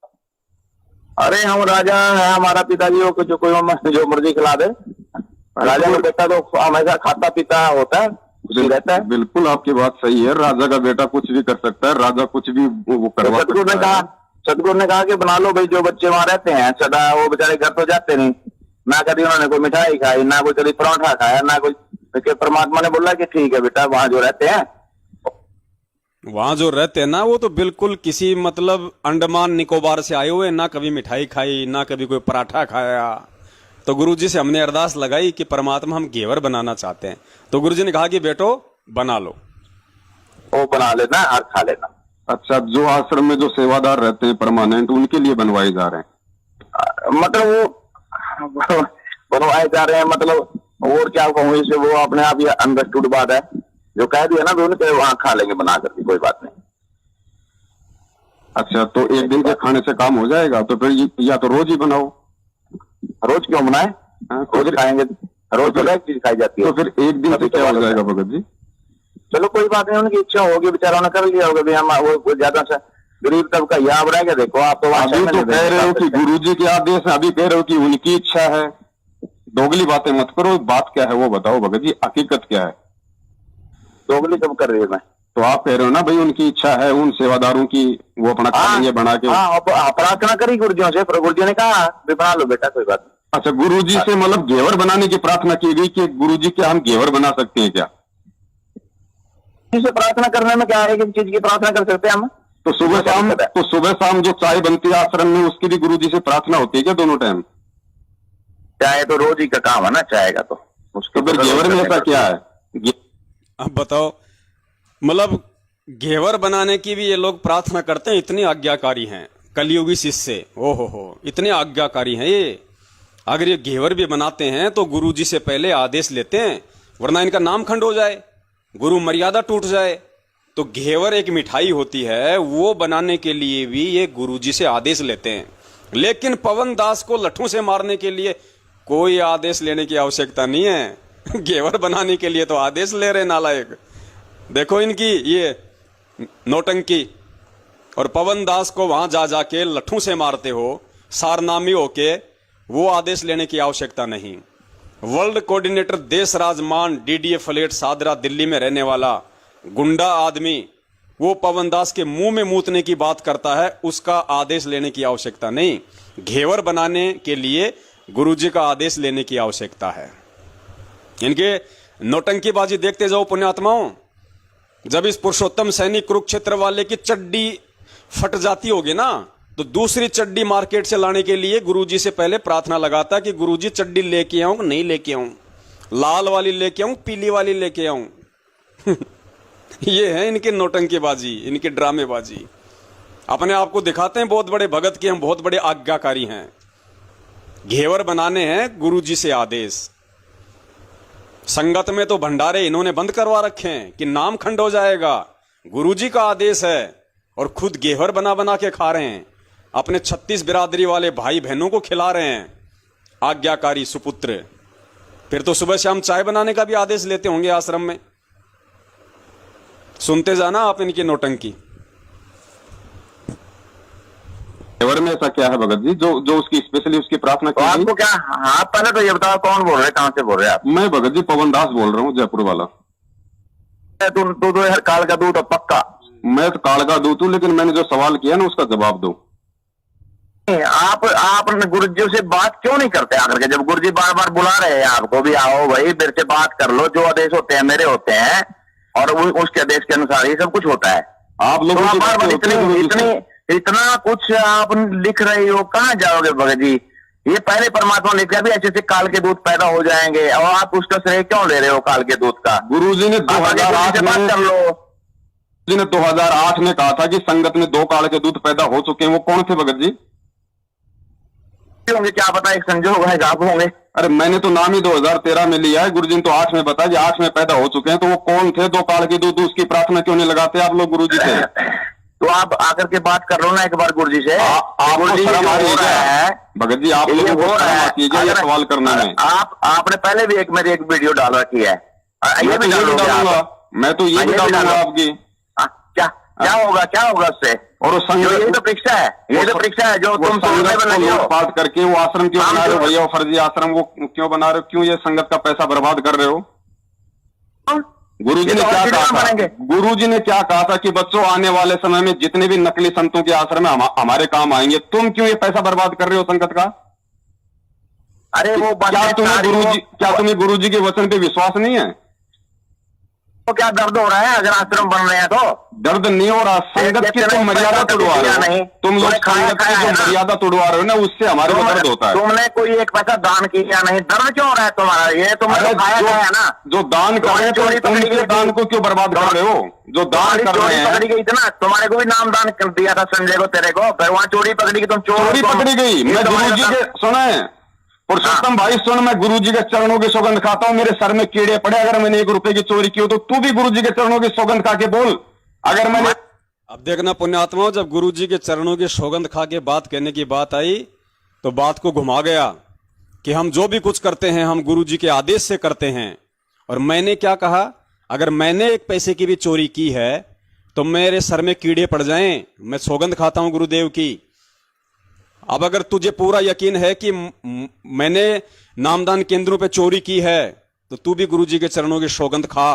अरे हम राजा है, हमारा पिताजी हो जो कोई जो मर्जी खिला दे। राजा का बेटा तो हमेशा खाता पीता होता है, खुशी रहता है। बिल्कुल आपकी बात सही है, राजा का बेटा कुछ भी कर सकता है, राजा कुछ भी वो करवा सकता है। सतगुरु ने कहा कि बना लो भाई, जो बच्चे वहां रहते हैं सदा, वो बेचारे घर तो जाते नहीं, ना कभी उन्होंने कोई मिठाई खाई, ना कोई कभी पराठा खाया, ना कोई। परमात्मा ने बोला कि ठीक है बेटा, वहां जो रहते हैं, वहां जो रहते हैं ना, वो तो बिल्कुल किसी मतलब अंडमान निकोबार से आए हुए, ना कभी मिठाई खाई, ना कभी कोई पराठा खाया। तो गुरुजी से हमने अरदास लगाई कि परमात्मा हम घेवर बनाना चाहते हैं। तो गुरुजी ने कहा कि बेटो बना लो, वो बना लेना और खा लेना। अच्छा, जो आश्रम में जो सेवादार रहते हैं परमानेंट, उनके लिए बनवाए जा रहे हैं? मतलब वो बनवाए जा रहे हैं, मतलब और क्या कहूँ इसे, वो अपने आप ही अंडरस्टूड बात है। जो कह दिया ना, उनके वहां खा लेंगे बना करके, कोई बात नहीं। अच्छा, तो एक दिन के खाने से काम हो जाएगा? तो फिर या तो रोज ही बनाओ। रोज क्यों बनाए? रोज खाएंगे, रोज तो एक चीज खाई जाती है। तो फिर एक दिन से क्या हो जाएगा भगत जी? चलो कोई बात नहीं, उनकी इच्छा होगी, बेचारों ने कर लिया होगा। हम वो ज्यादा से गरीब तबका यहाँ रह के देखो आप, तो अभी तो कह रहे हो कि गुरुजी के आदेश है, अभी कह रहे हो कि उनकी इच्छा है। दोगली बातें मत करो, बात क्या है वो बताओ भगत जी, हकीकत क्या है? दोगली कब कर रही है मैं? तो आप कह रहे हो ना भाई उनकी इच्छा है, उन सेवादारों की, वो अपना खाएंगे बना के। प्रार्थना करी गुरुजियों से, पर गुरुजी ने कहा बना लो बेटा, कोई बात नहीं। अच्छा, गुरुजी से मतलब घेवर बनाने की प्रार्थना की गई कि गुरुजी क्या हम घेवर बना सकते हैं क्या? से प्रार्थना करने में क्या है, कि चीज की प्रार्थना कर सकते हैं हम? तो सुबह शाम जो चाय बनती है आश्रम में, उसकी भी गुरुजी से प्रार्थना होती है क्या दोनों टाइम? चाय तो रोज ही का काम है ना, चाय का तो उसके। तो फिर घेवर में ऐसा क्या है? अब बताओ, मतलब घेवर बनाने की भी ये लोग प्रार्थना करते हैं, इतने आज्ञाकारी हैं कलियुगी शिष्य। ओहो, इतने आज्ञाकारी हैं ये। अगर ये घेवर भी बनाते हैं तो गुरुजी से पहले आदेश लेते हैं, वरना इनका नाम खंड हो जाए, गुरु मर्यादा टूट जाए। तो घेवर एक मिठाई होती है, वो बनाने के लिए भी ये गुरुजी से आदेश लेते हैं। लेकिन पवन दास को लट्ठों से मारने के लिए कोई आदेश लेने की आवश्यकता नहीं है। घेवर बनाने के लिए तो आदेश ले रहे नालायक। देखो इनकी ये नौटंकी। और पवन दास को वहां जा जाके लट्ठों से मारते हो, सारनामी होके, वो आदेश लेने की आवश्यकता नहीं। वर्ल्ड कोऑर्डिनेटर देशराज मान डीडीए फ्लैट सादरा दिल्ली में रहने वाला गुंडा आदमी, वो पवन दास के मुंह में मूतने की बात करता है, उसका आदेश लेने की आवश्यकता नहीं। घेवर बनाने के लिए गुरुजी का आदेश लेने की आवश्यकता है। इनके नौटंकीबाजी देखते जाओ पुण्यात्माओं। जब इस पुरुषोत्तम सैनिक कुरुक्षेत्र वाले की चड्डी फट जाती होगी ना, तो दूसरी चड्डी मार्केट से लाने के लिए गुरुजी से पहले प्रार्थना लगाता कि गुरुजी चड्डी लेके आऊं कि नहीं लेके आऊं, लाल वाली लेके आऊं पीली वाली लेके आऊं। ये है इनके नौटंकीबाजी, इनके ड्रामेबाजी। अपने आप को दिखाते हैं बहुत बड़े भगत के, हम बहुत बड़े आज्ञाकारी हैं। घेवर बनाने हैं गुरुजी से आदेश। संगत में तो भंडारे इन्होंने बंद करवा रखे हैं कि नाम खंड हो जाएगा। गुरुजी का आदेश है और खुद घेवर बना बना के खा रहे हैं। अपने 36 बिरादरी वाले भाई बहनों को खिला रहे हैं। आज्ञाकारी सुपुत्र। फिर तो सुबह शाम चाय बनाने का भी आदेश लेते होंगे आश्रम में। सुनते जाना आप इनकी नौटंकी। घेवर में ऐसा क्या है भगत जी जो जो उसकी स्पेशली उसकी प्रार्थना तो की गई? आपको क्या, हाँ पहले तो ये बताओ कौन बोल रहे हैं, कहाँ से बोल रहे हैं आप? मैं भगत जी पवन दास बोल रहा हूँ, जयपुर वाला। तू तो यार काल का दूध पक्का। मैं तो काल का दूत हूँ, लेकिन मैंने जो सवाल किया ना उसका जवाब दो। आप गुरुजी से बात क्यों नहीं करते आकर के? जब गुरुजी बार बार बुला रहे हैं आपको भी, आओ भाई मेरे से बात कर लो, जो आदेश होते हैं मेरे होते हैं, और उसके आदेश के अनुसार ही सब कुछ होता है। आप लोगों तो की बार बार इतना कुछ आप लिख रहे हो, कहाँ जाओगे भगत जी? ये पहले परमात्मा ने लिखा भी ऐसे ऐसे काल के दूत पैदा हो जाएंगे, और आप उसका श्रेय क्यों ले रहे हो काल के दूत का? गुरुजी ने 2008 बात कर लो। जी ने 2008 में कहा था कि संगत में 2 काल के दूत पैदा हो चुके हैं। वो कौन थे भगत जी? होंगे, क्या पता, एक संजोग है, आप होंगे। अरे मैंने तो नाम ही 2013 में लिया है। गुरुजी ने तो 8 में बताया कि 8 में पैदा हो चुके हैं। तो वो कौन थे 2 काल के दूत? उसकी प्रार्थना क्यों नहीं लगाते आप लोग गुरुजी से? तो आप आकर के बात कर लो ना एक बार गुरुजी से। आपको शर्म आ रही है भगत जी? आप लोगों को शर्म आती है ये सवाल करने में? आपने पहले भी मेरी एक वीडियो डाल रखी है, ये भी डालूंगा। मैं तो ये भी डालूंगा आपकी। क्या होगा उससे? और यही तो परीक्षा है, ये तो परीक्षा है जो तुम बात करके वो आश्रम क्यों बना रहे हो भैया? फर्जी आश्रम वो क्यों बना रहे हो? क्यों ये संगत का पैसा बर्बाद कर रहे हो? गुरुजी ने क्या कहा था? गुरुजी ने क्या कहा था कि बच्चों आने वाले समय में जितने भी नकली संतों के आश्रम है हमारे काम आएंगे। तुम क्यों ये पैसा बर्बाद कर रहे हो संगत का? अरे वो क्या तुम्हें गुरुजी के वचन पे विश्वास नहीं है? तो क्या दर्द हो रहा है अगर आश्रम बन रहे हैं? तो दर्द नहीं हो रहा। संगत की तुम मर्यादा तोड़वा रहे हो। तुम लोग संगत की जो मर्यादा तोड़वा रहे हो ना, उससे हमारे को दर्द होता है। तुमने कोई एक पैसा दान किया नहीं, दर्द क्यों हो रहा है तुम्हारा? ये तुमने खाया है ना जो दान कर रहे हैं, तो उनके दान को क्यों बर्बाद कर रहे हो? जो दान कर रहे हैं, पकड़ी गई थी ना, तुम्हारे को भी नाम दान कर दिया था संजय को, तेरे को, फिर वहाँ चोरी पकड़ी गई, तुम चोरी पकड़ी गई। मैं गुरुजी के सुना है पुरुषोत्तम भाई, सुन, मैं गुरुजी के चरणों की सौगंध खाता हूं। मेरे सर में कीड़े पड़े, अगर मैंने 1 रुपए की चोरी की हो तो तू भी गुरुजी के चरणों की सौगंध खा के बोल। अगर मैंने अब देखना पुण्यात्माओं, जब गुरुजी के चरणों की सौगंध खा के बात कहने की बात आई तो बात को घुमा गया कि हम जो भी कुछ करते हैं हम गुरुजी के आदेश से करते हैं। और मैंने क्या कहा? अगर मैंने 1 पैसे की भी चोरी की है तो मेरे सर में कीड़े पड़ जाएं। मैं सौगंध खाता हूं गुरुदेव की। अब अगर तुझे पूरा यकीन है कि मैंने नामदान केंद्रों पे चोरी की है तो तू भी गुरुजी के चरणों की सौगंध खा।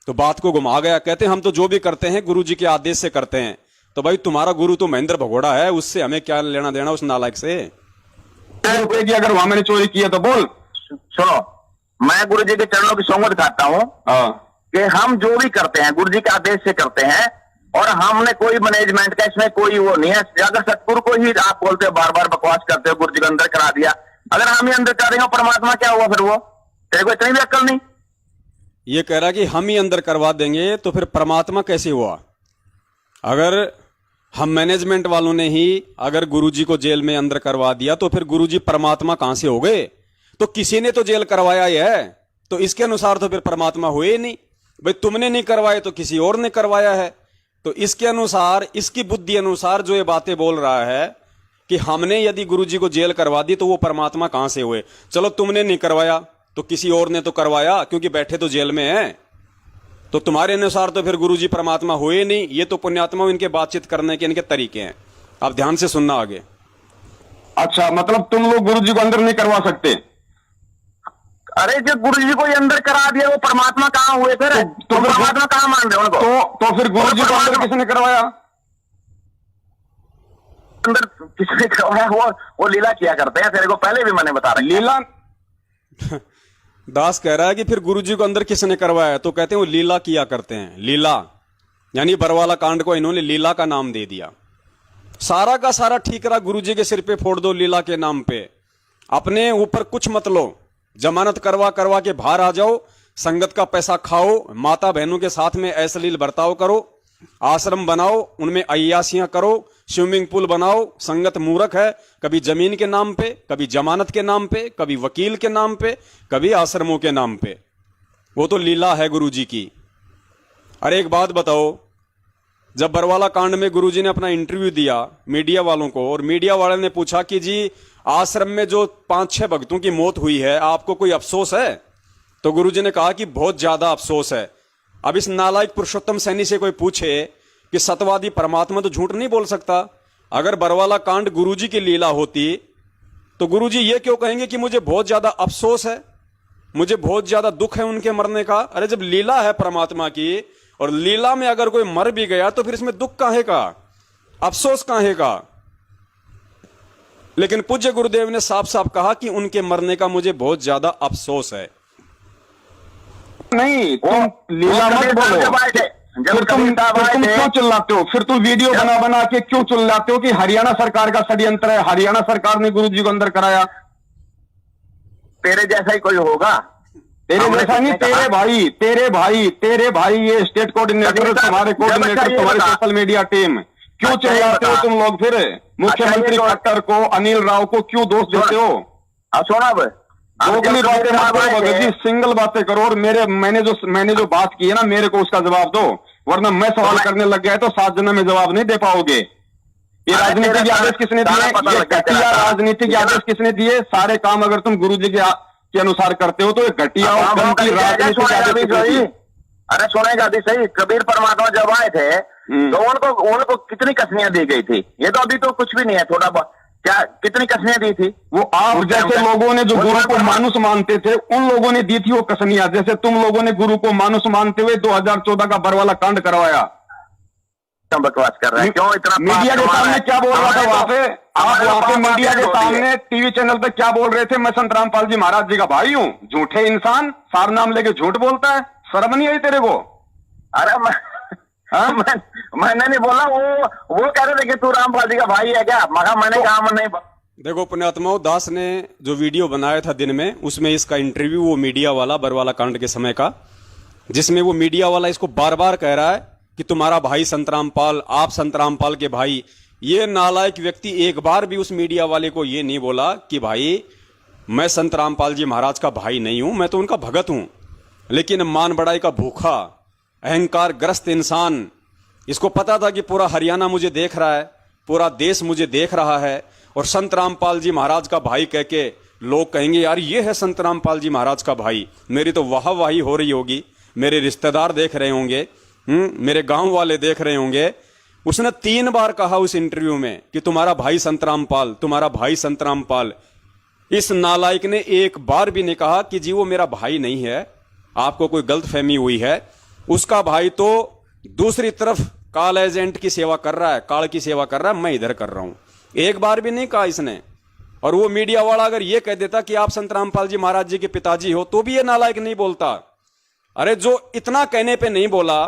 तो बात को घुमा गया। कहते हम तो जो भी करते हैं गुरुजी के आदेश से करते हैं। तो भाई तुम्हारा गुरु तो महेंद्र भगोड़ा है, उससे हमें क्या लेना देना उस नालायक से? रुपए की अगर वहां मैंने चोरी की है तो बोल। सुनो, मैं गुरुजी के चरणों की सौगंध खाता हूँ कि हम जो भी करते हैं गुरुजी के आदेश से करते हैं, और हमने कोई मैनेजमेंट का इसमें कोई वो नहीं है। अगर सतगुरु को ही आप बोलते हो, बार बार बकवास करते हो, गुरुजी को अंदर करा दिया, अगर हम ही अंदर कर देंगे परमात्मा क्या हुआ फिर? वो तेरे को इतनी भी अक्ल नहीं? ये कह रहा कि हम ही अंदर करवा देंगे तो फिर परमात्मा कैसे हुआ? अगर हम मैनेजमेंट वालों ने ही अगर गुरुजी को जेल में अंदर करवा दिया तो फिर गुरुजी परमात्मा कहां से हो गए? तो किसी ने तो जेल करवाया ही है, तो इसके अनुसार तो फिर परमात्मा हुए ही नहीं। भाई तुमने नहीं करवाए तो किसी और ने करवाया है। तो इसके अनुसार, इसकी बुद्धि अनुसार जो ये बातें बोल रहा है कि हमने यदि गुरुजी को जेल करवा दी तो वो परमात्मा कहां से हुए। चलो तुमने नहीं करवाया तो किसी और ने तो करवाया, क्योंकि बैठे तो जेल में हैं। तो तुम्हारे अनुसार तो फिर गुरुजी परमात्मा हुए नहीं। ये तो पुण्यात्मा इनके बातचीत करने के इनके तरीके हैं। आप ध्यान से सुनना आगे। अच्छा, मतलब तुम लोग गुरुजी को अंदर नहीं करवा सकते? अरे जो गुरुजी को ये अंदर करा दिया वो परमात्मा कहाँ हुए फिर? तो परमात्मा कहाँ मान रहे हो उनको? तो फिर गुरुजी को अंदर किसने करवाया? अंदर किसने करवाया? वो लीला किया करते हैं, तेरे को पहले भी मैंने बता रहा। लीला दास कह रहा है कि फिर गुरुजी को अंदर किसने करवाया? तो कहते हैं वो लीला किया करते हैं। लीला यानी बरवाला कांड को इन्होंने लीला का नाम दे दिया। सारा का सारा ठीकरा गुरुजी के सिर पे फोड़ दो लीला के नाम पे। अपने ऊपर कुछ मत लो, जमानत करवा करवा के बाहर आ जाओ, संगत का पैसा खाओ, माता बहनों के साथ में अश्लील बर्ताव करो, आश्रम बनाओ, उनमें अय्यासियां करो, स्विमिंग पूल बनाओ। संगत मूर्ख है, कभी जमीन के नाम पे, कभी जमानत के नाम पे, कभी वकील के नाम पे, कभी आश्रमों के नाम पे। वो तो लीला है गुरुजी की। अरे एक बात बताओ, जब बरवाला कांड में गुरुजी ने अपना इंटरव्यू दिया मीडिया वालों को, और मीडिया वाले ने पूछा कि जी आश्रम में जो 5-6 भक्तों की मौत हुई है, आपको कोई अफसोस है? तो गुरुजी ने कहा कि बहुत ज्यादा अफसोस है। अब इस नालायक पुरुषोत्तम सैनी से कोई पूछे कि सत्यवादी परमात्मा तो झूठ नहीं बोल सकता। अगर बरवाला कांड गुरुजी की लीला होती तो गुरुजी ये क्यों कहेंगे कि मुझे बहुत ज्यादा अफसोस है, मुझे बहुत ज्यादा दुख है उनके मरने का? अरे जब लीला है परमात्मा की, और लीला में अगर कोई मर भी गया तो फिर इसमें दुख काहे का, अफसोस काहे का? लेकिन पूज्य गुरुदेव ने साफ साफ कहा कि उनके मरने का मुझे बहुत ज्यादा अफसोस है। नहीं, तुम लीला मत बोलो। फिर तुम क्यों चिल्लाते हो? फिर तुम वीडियो बना बना के क्यों चिल्लाते हो कि हरियाणा सरकार का षड्यंत्र है, हरियाणा सरकार ने गुरुजी को अंदर कराया? तेरे जैसा ही कोई होगा? तेरे जैसा नहीं, तेरे भाई ये स्टेट कोऑर्डिनेटर, तुम्हारे कोऑर्डिनेटर, तुम्हारी सोशल मीडिया टीम। क्यों चिल्लाते हो तुम लोग? फिर मुख्यमंत्री खट्टर को, अनिल राव को क्यों दोष देते हो? सोना दोगली बातें मत करो भगत जी, सिंगल बातें करो। और मैंने जो बात की है ना, मेरे को उसका जवाब दो, वरना मैं सवाल करने लग गया तो 7 जन्म में जवाब नहीं दे पाओगे। ये राजनीतिक आदेश किसने दिए? ये घटिया राजनीतिक आदेश किसने दिए? सारे काम अगर तुम गुरुजी के अनुसार करते हो तो ये घटिया और गंदी राजनीतिक आदेश। अरे सुनेगा भी सही, कबीर परमात्मा जब आए थे तो उनको कितनी कसनियां दी गई थी? ये तो अभी तो कुछ भी नहीं है। थोड़ा क्या कितनी कसनियां दी थी? वो आप जैसे लोगों ने जो गुरु को मानुष मानते थे उन लोगों ने दी थी वो कसनियां। जैसे तुम लोगों ने गुरु को मानुष मानते हुए 2014 का बरवाला कांड करवाया। बकवास कर रहे हैं क्यों? इतना मीडिया के सामने क्या बोल रहा था वहां पे? आप वहां पे मीडिया के सामने टीवी चैनल पे क्या बोल रहे थे? मैं संत रामपाल जी महाराज जी का भाई हूँ। झूठे इंसान, सार नाम लेके झूठ बोलता है, शर्म नहीं आई तेरे को? अरे मैंने नहीं बोला, वो कह रहे थे कि तू रामपाल जी का भाई है क्या? मगर मैंने कहा मैं नहीं। देखो पुण्यात्माओं, दास ने जो वीडियो बनाया था दिन में, उसमें इसका इंटरव्यू वो मीडिया वाला बरवाला कांड के समय का, जिसमें वो मीडिया वाला इसको बार बार कह रहा है कि तुम्हारा भाई संत रामपाल, आप संत रामपाल के भाई। ये नालायक व्यक्ति एक बार भी उस मीडिया वाले को ये नहीं बोला कि भाई मैं संत रामपाल जी महाराज का भाई नहीं हूं, मैं तो उनका भगत हूं। लेकिन मान बड़ाई का भूखा, अहंकार ग्रस्त इंसान, इसको पता था कि पूरा हरियाणा मुझे देख रहा है, पूरा देश मुझे देख रहा है, और संत रामपाल जी महाराज का भाई कह के लोग कहेंगे यार ये है संत रामपाल जी महाराज का भाई, मेरी तो वाहवाही हो रही होगी, मेरे रिश्तेदार देख रहे होंगे, मेरे गांव वाले देख रहे होंगे। उसने 3 बार कहा उस इंटरव्यू में कि तुम्हारा भाई संत रामपाल, तुम्हारा भाई संत रामपाल। इस नालायक ने एक बार भी नहीं कहा कि जी वो मेरा भाई नहीं है, आपको कोई गलतफहमी हुई है। उसका भाई तो दूसरी तरफ काल एजेंट की सेवा कर रहा है, काल की सेवा कर रहा है, मैं इधर कर रहा हूं। एक बार भी नहीं कहा इसने। और वो मीडिया वाला अगर ये कह देता कि आप संत रामपाल जी महाराज जी के पिताजी हो, तो भी ये नालायक नहीं बोलता। अरे जो इतना कहने पे नहीं बोला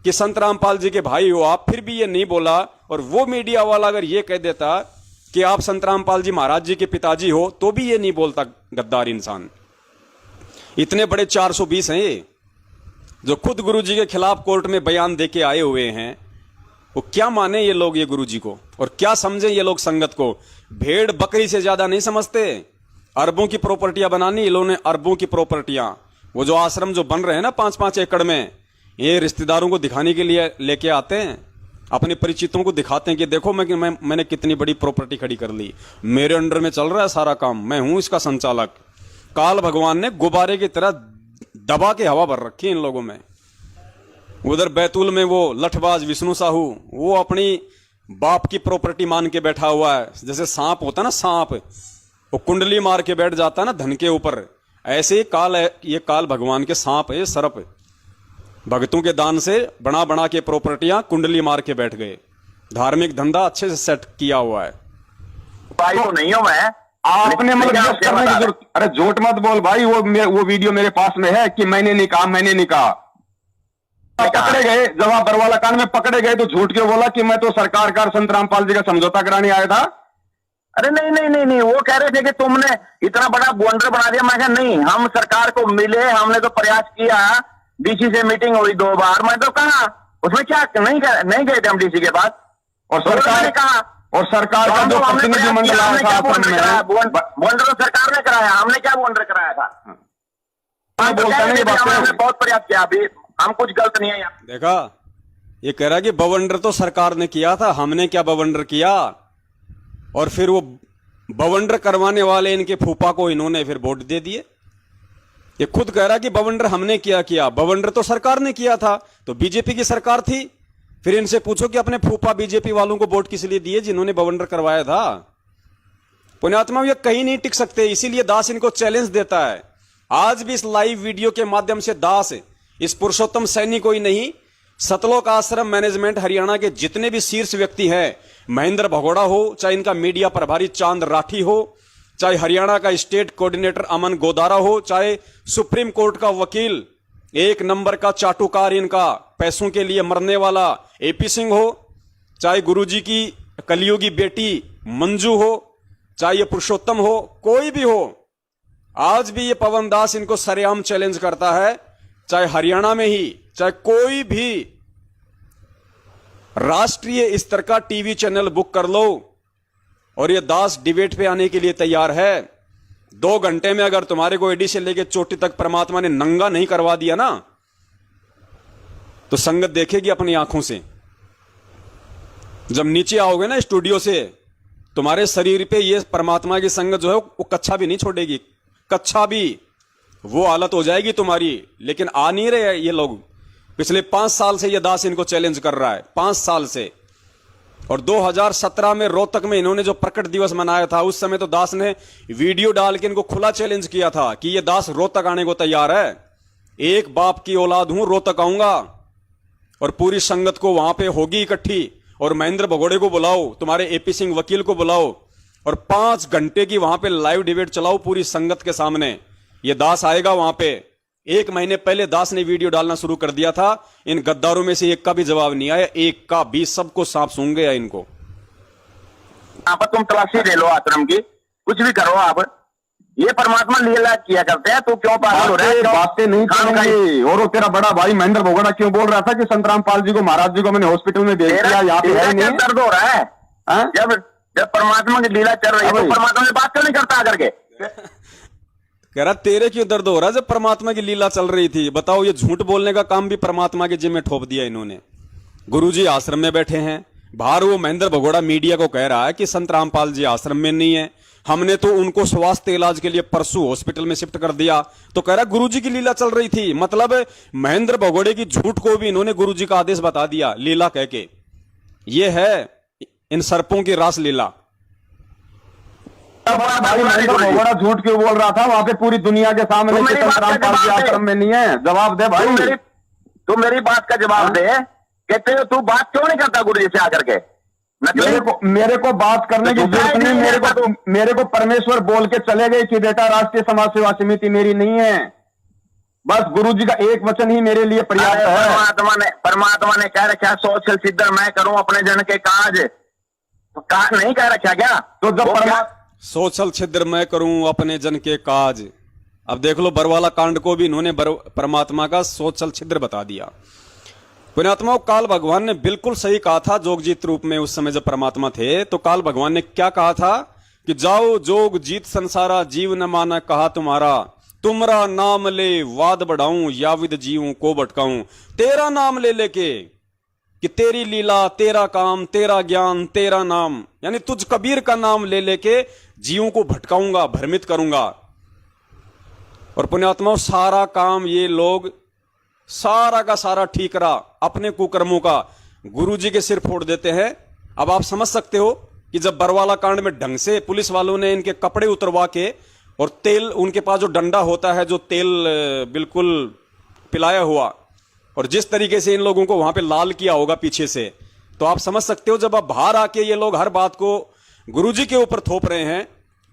कि संत रामपाल जी के भाई हो आप, फिर भी ये नहीं बोला, और वो मीडिया वाला अगर ये कह देता कि आप संत रामपाल जी महाराज जी के पिताजी हो, तो भी ये नहीं बोलता। गद्दार इंसान। इतने बड़े 420 हैं ये, जो खुद गुरु जी के खिलाफ कोर्ट में बयान देके आए हुए हैं। वो क्या माने ये लोग ये गुरु जी को, और क्या समझे ये लोग संगत को? भेड़ बकरी से ज्यादा नहीं समझते। अरबों की प्रॉपर्टियां बनानी, ये लोगों ने अरबों की प्रॉपर्टियां, वो जो आश्रम जो बन रहे हैं ना 5-5 एकड़ में, ये रिश्तेदारों को दिखाने के लिए लेके आते हैं, अपने परिचितों को दिखाते हैं कि देखो मैंने कितनी बड़ी प्रॉपर्टी खड़ी कर ली, मेरे अंडर में चल रहा है सारा काम, मैं हूं इसका संचालक। काल भगवान ने गुब्बारे की तरह दबा के हवा भर रखी है इन लोगों में। उधर बैतूल में वो लठबाज विष्णु साहू, वो अपनी बाप की प्रॉपर्टी मान के बैठा हुआ है। जैसे सांप होता है ना, सांप वो कुंडली मार के बैठ जाता है ना धन के ऊपर, ऐसे ही काल है, ये काल भगवान के सांप है, सर्प। भक्तों के दान से बना बना के प्रॉपर्टियां कुंडली मार के बैठ गए। धार्मिक धंधा अच्छे से सेट किया हुआ है। भाई वो नहीं हूं मैं। आपने मतलब ये करने की जरूरत, अरे झूठ मत बोल भाई, वो वीडियो मेरे पास में है कि मैंने नहीं कहा, मैंने नहीं कहा। पकड़े गए जब आप बरवाला कांड में पकड़े गए तो झूठ क्यों बोला कि मैं तो सरकार का संत रामपाल जी का समझौता कराने आया था? अरे नहीं नहीं नहीं नहीं, वो कह रहे थे कि तुमने इतना बड़ा ब्लंडर बना दिया। मैं कहा नहीं, हम सरकार को मिले, हमने तो प्रयास किया, डीसी से मीटिंग हुई 2 बार। मैं तो कहा उसमें क्या नहीं गए थे हम डीसी के पास, और सरकार ने कहा, और सरकार का जो प्रतिनिधिमंडल आया था ब्लंडर तो सरकार ने कराया, हमने क्या ब्लंडर कराया था? हमने बहुत प्रयास किया, अभी हम कुछ गलत नहीं है यहाँ। देखा, ये कह रहा कि बवंडर तो सरकार ने किया था, हमने क्या बवंडर किया। और फिर वो बवंडर करवाने वाले इनके फूफा को इन्होंने फिर वोट दे दिए। ये खुद कह रहा कि बवंडर हमने किया, बवंडर तो सरकार ने किया था, तो बीजेपी की सरकार थी। फिर इनसे पूछो कि अपने फूफा बीजेपी वालों को वोट किस लिए दिए जिन्होंने बवंडर करवाया था। पुण्यात्मा ये कहीं नहीं टिक सकते, इसीलिए दास इनको चैलेंज देता है। आज भी इस लाइव वीडियो के माध्यम से दास इस पुरुषोत्तम सैनी को ही नहीं, सतलोक आश्रम मैनेजमेंट हरियाणा के जितने भी शीर्ष व्यक्ति हैं, महेंद्र भगोड़ा हो, चाहे इनका मीडिया प्रभारी चांद राठी हो, चाहे हरियाणा का स्टेट कोऑर्डिनेटर अमन गोदारा हो, चाहे सुप्रीम कोर्ट का वकील 1 नंबर का चाटुकार इनका पैसों के लिए मरने वाला एपी सिंह हो, चाहे गुरुजी की कलियुगी बेटी मंजू हो, चाहे ये पुरुषोत्तम हो, कोई भी हो, आज भी ये पवन दास इनको सरेआम चैलेंज करता है। चाहे हरियाणा में ही, चाहे कोई भी राष्ट्रीय स्तर का टीवी चैनल बुक कर लो और ये दास डिबेट पे आने के लिए तैयार है। 2 घंटे में अगर तुम्हारे को एडी से लेके चोटी तक परमात्मा ने नंगा नहीं करवा दिया ना, तो संगत देखेगी अपनी आंखों से। जब नीचे आओगे ना स्टूडियो से, तुम्हारे शरीर पे ये परमात्मा की संगत जो है वो कच्छा भी नहीं छोड़ेगी, कच्छा भी वो हालत हो जाएगी तुम्हारी। लेकिन आ नहीं रहे ये लोग। पिछले 5 साल से ये दास इनको चैलेंज कर रहा है, 5 साल से। और 2017 में रोहतक में इन्होंने जो प्रकट दिवस मनाया था, उस समय तो दास ने वीडियो डाल के इनको खुला चैलेंज किया था कि ये दास रोहतक आने को तैयार है। एक बाप की औलाद हूं, रोहतक आऊंगा और पूरी संगत को वहां पे होगी इकट्ठी, और महेंद्र भगोड़े को बुलाओ, तुम्हारे एपी सिंह वकील को बुलाओ, और 5 घंटे की वहां पे लाइव डिबेट चलाओ पूरी संगत के सामने। ये दास आएगा वहां पे। 1 महीने पहले दास ने वीडियो डालना शुरू कर दिया था। इन गद्दारों में से एक का भी जवाब नहीं आया, एक का भी। सबको सांप सूंघ गया इनको। यहाँ पर तुम तलाशी ले लो आश्रम की, कुछ भी करो आप, ये परमात्मा लीला किया करते हैं। तो क्यों पागल हो रहा है? बातें नहीं करेंगे। और वो तेरा बड़ा भाई महेंद्र भगोड़ा क्यों बोल रहा था कि संत रामपाल जी को, महाराज जी को मैंने हॉस्पिटल में भेज दिया, यहाँ पे है नहीं? दर्द हो रहा है जब परमात्मा की लीला चल रही है, तो परमात्मा से बात क्यों नहीं करता आकर के? कह रहा तेरे क्यों दर्द हो रहा है जब परमात्मा की लीला चल रही थी? बताओ, ये झूठ बोलने का काम भी परमात्मा के जिम्मे ठोप दिया इन्होंने। गुरुजी आश्रम में बैठे हैं, बाहर वो महेंद्र भगोड़ा मीडिया को कह रहा है कि संत रामपाल जी आश्रम में नहीं है, हमने तो उनको स्वास्थ्य इलाज के लिए परसों हॉस्पिटल में शिफ्ट कर दिया। तो कह रहा गुरुजी की लीला चल रही थी। मतलब महेंद्र भगोड़े की झूठ को भी इन्होंने गुरुजी का आदेश बता दिया लीला कह के। ये है इन सर्पों की रास लीला। बड़ा झूठ क्यों बोल रहा था वहां पे पूरी दुनिया के सामने? संत रामपाल जी आश्रम में नहीं है। जवाब दे भाई, तू मेरी बात का जवाब दे। कहते हो तू बात क्यों नहीं करता गुरु जी से आकर के? मेरे को बात करने की जरूरत नहीं। मेरे को परमेश्वर बोल के चले गए कि बेटा राष्ट्रीय समाज सेवा समिति मेरी नहीं है। बस गुरु जी का एक वचन ही मेरे लिए पर्याप्त है। परमात्मा ने कह रखा सोशल सिद्धर मैं करूं अपने जन के काज नहीं कह रखा क्या? तो जब सोशल छिद्र मैं करूं अपने जन के काज। अब देख लो, बरवाला कांड को भी इन्होंने परमात्मा का सोशल छिद्र बता दिया। पुण्यात्माओं, काल भगवान ने बिल्कुल सही कहा था जोगजीत रूप में। उस समय जब परमात्मा थे तो काल भगवान ने क्या कहा था कि जाओ जोग जीत संसारा, जीव न माना कहा तुम्हारा, तुमरा नाम ले वाद बढ़ाऊं, याविद जीऊं को भटकाऊं। तेरा नाम ले लेके कि तेरी लीला, तेरा काम, तेरा ज्ञान, तेरा नाम, यानी तुझ कबीर का नाम ले लेके जीवों को भटकाऊंगा, भ्रमित करूंगा। और पुण्यात्माओं, सारा काम ये लोग सारा का सारा ठीकरा अपने कुकर्मों का गुरु जी के सिर फोड़ देते हैं। अब आप समझ सकते हो कि जब बरवाला कांड में ढंग से पुलिस वालों ने इनके कपड़े उतरवा के और तेल, उनके पास जो डंडा होता है, जो तेल बिल्कुल पिलाया हुआ, और जिस तरीके से इन लोगों को वहां पे लाल किया होगा पीछे से, तो आप समझ सकते हो जब अब बाहर आके ये लोग हर बात को गुरुजी के ऊपर थोप रहे हैं,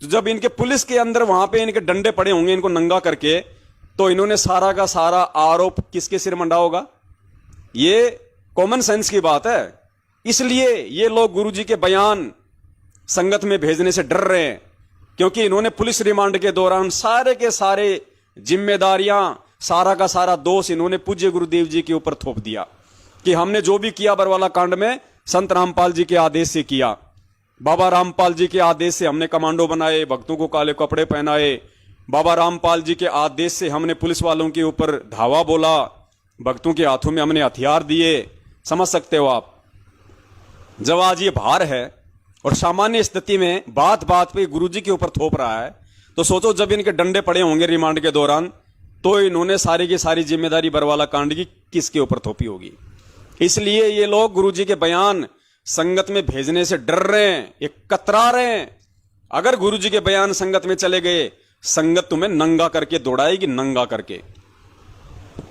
तो जब इनके पुलिस के अंदर वहां पे इनके डंडे पड़े होंगे इनको नंगा करके, तो इन्होंने सारा का सारा आरोप किसके सिर मंडा होगा? ये कॉमन सेंस की बात है। इसलिए ये लोग गुरुजी के बयान संगत में भेजने से डर रहे हैं, क्योंकि इन्होंने पुलिस रिमांड के दौरान सारे के सारे जिम्मेदारियां, सारा का सारा दोष इन्होंने पूज्य गुरुदेव जी के ऊपर थोप दिया कि हमने जो भी किया बरवाला कांड में संत रामपाल जी के आदेश से किया। बाबा रामपाल जी के आदेश से हमने कमांडो बनाए, भक्तों को काले कपड़े पहनाए। बाबा रामपाल जी के आदेश से हमने पुलिस वालों के ऊपर धावा बोला, भक्तों के हाथों में हमने हथियार दिए। समझ सकते हो आप? जब आज ये भार है और सामान्य स्थिति में बात बात पे गुरुजी के ऊपर थोप रहा है, तो सोचो जब इनके डंडे पड़े होंगे रिमांड के दौरान, तो इन्होंने सारी की सारी जिम्मेदारी बरवाला कांड की किसके ऊपर थोपी होगी। इसलिए ये लोग गुरुजी के बयान संगत में भेजने से डर रहे हैं, ये कतरा रहे हैं। अगर गुरुजी के बयान संगत में चले गए, संगत तुम्हें नंगा करके दौड़ाएगी, नंगा करके।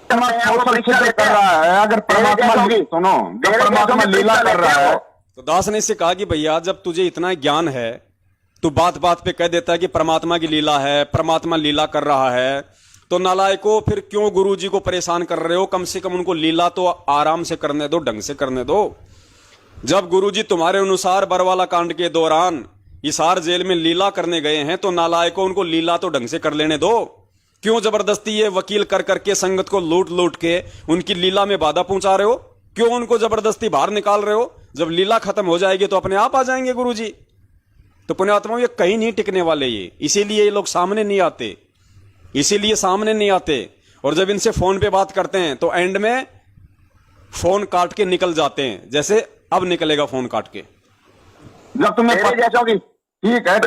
कर रहा है, अगर परमात्मा, सुनो, जब परमात्मा लीला कर रहा है, तो दास ने इससे कहा कि भैया जब तुझे इतना ज्ञान है, तो बात बात पे कह देता है कि परमात्मा की लीला है, परमात्मा लीला कर रहा है, तो नालायको फिर क्यों गुरुजी को परेशान कर रहे हो? कम से कम उनको लीला तो आराम से करने दो, ढंग से करने दो। जब गुरुजी तुम्हारे अनुसार बरवाला कांड के दौरान हिसार जेल में लीला करने गए हैं, तो नालायको उनको लीला तो ढंग से कर लेने दो। क्यों जबरदस्ती ये वकील कर करके संगत को लूट लूट के उनकी लीला में बाधा पहुंचा रहे हो? क्यों उनको जबरदस्ती बाहर निकाल रहे हो? जब लीला खत्म हो जाएगी तो अपने आप आ जाएंगे गुरुजी। तो पुण्यात्माओं, ये कहीं नहीं टिकने वाले ये, इसीलिए ये लोग सामने नहीं आते, इसीलिए सामने नहीं आते। और जब इनसे फोन पे बात करते हैं तो एंड में फोन काट के निकल जाते हैं, जैसे अब निकलेगा फोन काट के। जब तुम्हें ठीक है,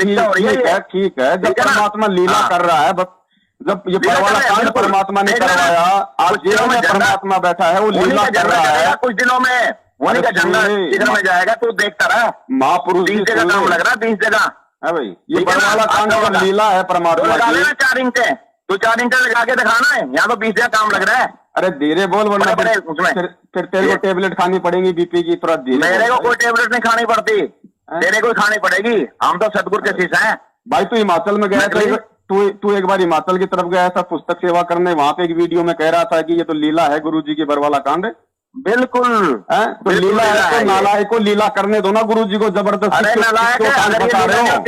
ठीक है, जब परमात्मा लीला कर रहा है, जब ये बरवाला कांड परमात्मा ने करवाया, आज जेल में परमात्मा बैठा है, वो लीला कर रहा है। कुछ दिनों में वहीं का झंडा किधर में जाएगा, तो देखता रहा। महापुरुष 20 जगह काम लग रहा, 20 जगह है भाई। ये बरवाला कांड का लीला है परमात्मा की। 4 इंच है, तो 4 इंच लगा के दिखाना है, यहाँ तो 20 जगह काम लग रहा है। अरे धीरे बोल, वरना फिर तेरे को टेबलेट खानी पड़ेगी बीपी की। थोड़ा धीरे। मेरे को कोई टेबलेट नहीं खानी पड़ती, तेरे को खानी पड़ेगी। हम तो सतगुरु के शिष्य हैं भाई। तू हिमाचल में गया था, तू एक बार हिमाचल की तरफ गया था पुस्तक सेवा करने, वहां पे एक वीडियो में कह रहा था कि ये तो लीला है गुरुजी की बरवाला कांड। बिल्कुल है तो लीला है, तो नालायक को लीला करने दो ना गुरुजी को। जबरदस्ती बता रहे हो,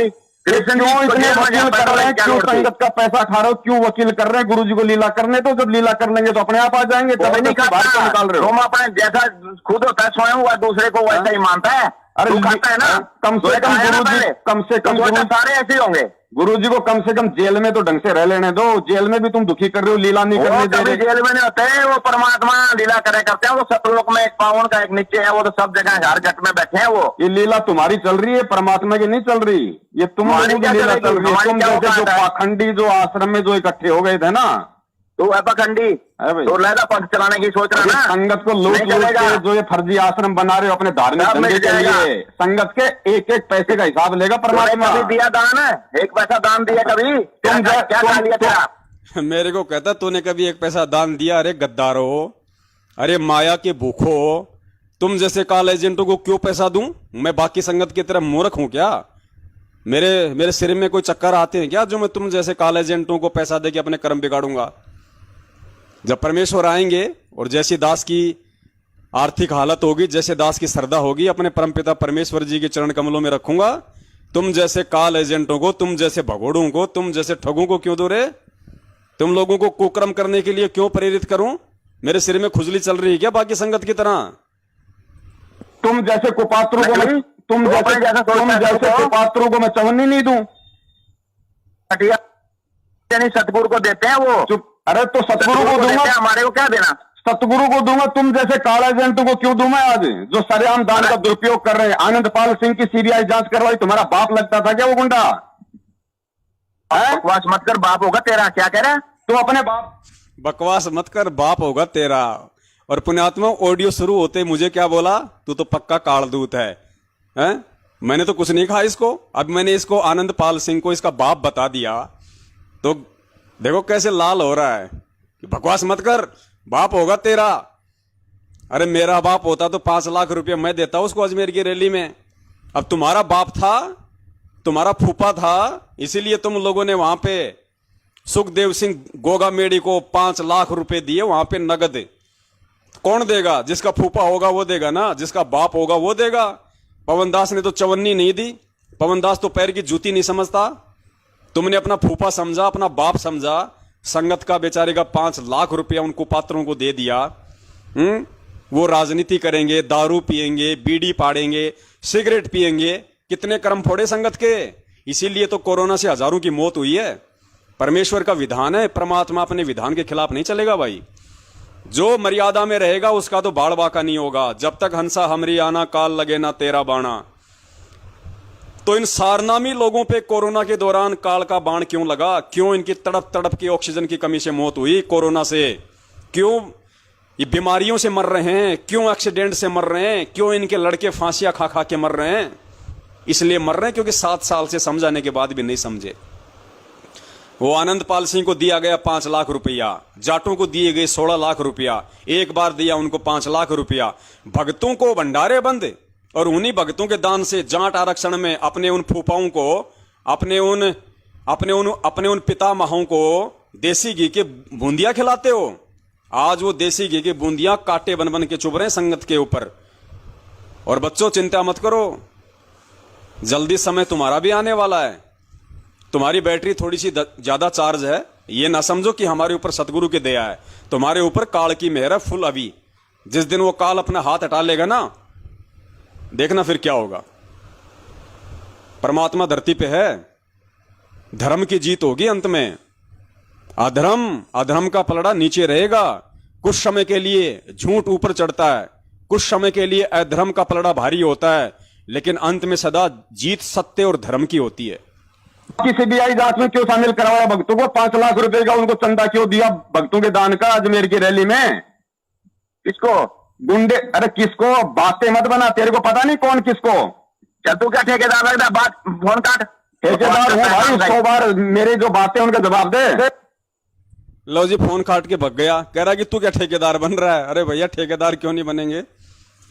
क्यों इतने वकील कर रहे हैं? क्यों संगत का पैसा खा रहे हो? क्यों वकील कर रहे हैं? गुरुजी को लीला करने तो, जब लीला कर लेंगे तो अपने आप आ जाएंगे। जबरदस्ती बाहर क्यों निकाल रहे हो? तुम अपने जैसा खुद होता है स्वयं, हुआ दूसरे को वैसा ही मानता है। अरे खाता है ना, कम से कम गुरुजी, कम से कम सारे ऐसे ही होंगे। गुरुजी को कम से कम जेल में तो ढंग से रह लेने दो। जेल में भी तुम दुखी कर रहे हो, लीला नहीं करने दे रहे। जेल में नहीं होते, वो परमात्मा लीला करे करते हैं। वो सतलोक में एक पावन का एक नीचे है, वो तो सब जगह हर घट में बैठे हैं। वो ये लीला तुम्हारी चल रही है, परमात्मा की नहीं चल रही। ये तुम लोगों की लीला चल रही है। तुम जैसे जो पाखंडी जो आश्रम में जो इकट्ठे हो गए थे ना, तो है पाखंडी, तो लहदा पंथ चलाने की सोच रहा है ना। संगत को लूट लूट के जो ये फर्जी आश्रम बना रहे हो अपने धार्मिक धंधे के लिए, संगत के एक एक पैसे का हिसाब लेगा परमात्मा। दिया दान है, 1 पैसा दान दिया कभी? तुम क्या खा लिया था? मेरे को कहता तूने कभी 1 पैसा दान दिया? अरे गद्दारो, अरे माया के भूखो, तुम जैसे कॉल एजेंटों को क्यों पैसा दूं? मैं बाकी संगत की तरह मूर्ख हूं क्या? मेरे सिर में कोई चक्कर आते हैं क्या जो मैं तुम जैसे कॉल एजेंटों को पैसा दे के अपने कर्म बिगाड़ूंगा? जब परमेश्वर आएंगे और जैसी दास की आर्थिक हालत होगी, जैसे दास की श्रद्धा होगी, अपने परमपिता परमेश्वर जी के चरण कमलों में रखूंगा। तुम जैसे काल एजेंटों को, तुम जैसे भगोड़ों को, तुम जैसे ठगों को क्यों दो रे? तुम लोगों को कुकर्म करने के लिए क्यों प्रेरित करूं? मेरे सिर में खुजली चल रही है क्या बाकी संगत की तरह? तुम जैसे कुपात्रों को मैं, तुम जैसे कुपात्रों को मैं चवन्नी नहीं दूं? नहीं सतगुरु को देते हैं वो। चुप। अरे तो सतगुरु को देते दूंगा, हैं, हमारे को क्या देना। सतगुरु को दूंगा, तुम जैसे काला एजेंट को क्यों दूं मैं आज, जो सरेआम दान का दुरुपयोग कर रहे हैं। आनंदपाल सिंह की सीबीआई जांच करवाई, तुम्हारा बाप लगता था क्या वो गुंडा? बकवास मत कर, बाप होगा तेरा। क्या कह रहा है तुम अपने बाप, बकवास मत कर, बाप होगा तेरा। और पुण्यात्मा ऑडियो शुरू होते मुझे क्या बोला, तू तो पक्का कालदूत है, हैं? मैंने तो कुछ नहीं कहा इसको। अब मैंने इसको आनंदपाल सिंह को इसका बाप बता दिया तो देखो कैसे लाल हो रहा है कि बकवास मत कर, बाप होगा तेरा। अरे मेरा बाप होता तो 5 लाख रुपए मैं देता उसको अजमेर की रैली में। अब तुम्हारा बाप था, तुम्हारा फूफा था, इसीलिए तुम लोगों ने वहां पे सुखदेव सिंह गोगा मेड़ी को 5 लाख रुपए दिए वहां पे नगद। कौन देगा? जिसका फूफा होगा वो देगा ना, जिसका बाप होगा वो देगा। पवन दास ने तो चवन्नी नहीं दी, पवन दास तो पैर की जूती नहीं समझता। तुमने अपना फूफा समझा, अपना बाप समझा, संगत का बेचारे का 5 लाख रुपया उन कुपात्रों को दे दिया। वो राजनीति करेंगे, दारू पिएंगे, बीड़ी पाड़ेंगे, सिगरेट पिएंगे, कितने कर्म फोड़े संगत के। इसीलिए तो कोरोना से हजारों की मौत हुई है। परमेश्वर का विधान है, परमात्मा अपने विधान के खिलाफ नहीं चलेगा भाई। जो मर्यादा में रहेगा उसका तो बाड़ बाका नहीं होगा। जब तक हंसा हमरी आना, काल लगे ना तेरा बाणा। तो इन सारनामी लोगों पे कोरोना के दौरान काल का बाण क्यों लगा? क्यों इनकी तड़प तड़प की ऑक्सीजन की कमी से मौत हुई कोरोना से? क्यों ये बीमारियों से मर रहे हैं? क्यों एक्सीडेंट से मर रहे हैं? क्यों इनके लड़के फांसियां खा खा के मर रहे हैं? इसलिए मर रहे हैं क्योंकि 7 साल से समझाने के बाद भी नहीं समझे। वो आनंदपाल सिंह को दिया गया 5 लाख रुपया, जाटों को दिए गए 16 लाख रुपया, एक बार दिया उनको 5 लाख रुपया। भक्तों को भंडारे बंद, और उन्हीं भक्तों के दान से जाट आरक्षण में अपने उन फूफाओं को, अपने उन पितामहों को देसी घी के बूंदियां खिलाते हो। आज वो देसी घी के बूंदियां कांटे बन बन के चुभ रहे हैं संगत के ऊपर। और बच्चों चिंता मत करो, जल्दी समय तुम्हारा भी आने वाला है। तुम्हारी बैटरी थोड़ी सी ज्यादा चार्ज है, ये ना समझो कि हमारे ऊपर सतगुरु की दया है। तुम्हारे ऊपर काल की मेहर है फुल। अभी जिस दिन वो काल अपना हाथ हटा लेगा ना, देखना फिर क्या होगा। परमात्मा धरती पे है, धर्म की जीत होगी अंत में। अधर्म का पलड़ा नीचे रहेगा। कुछ समय के लिए झूठ ऊपर चढ़ता है, कुछ समय के लिए अधर्म का पलड़ा भारी होता है, लेकिन अंत में सदा जीत सत्य और धर्म की होती है। सीबीआई जांच में क्यों शामिल करवाया भक्तों को? 5 लाख रुपए का उनको चंदा क्यों दिया भक्तों के दान का अजमेर की रैली में? किसको? गुंडे। अरे किसको? बातें मत बना, तेरे को पता नहीं कौन किसको। क्या तू क्या ठेकेदार लगता है? बात फोन काट। ठेकेदार हूं भाई, 100 बार मेरे जो बातें उनका जवाब दे। लो जी, फोन काट के भग गया, कह रहा कि तू क्या ठेकेदार बन रहा है। अरे भैया ठेकेदार क्यों नहीं बनेंगे?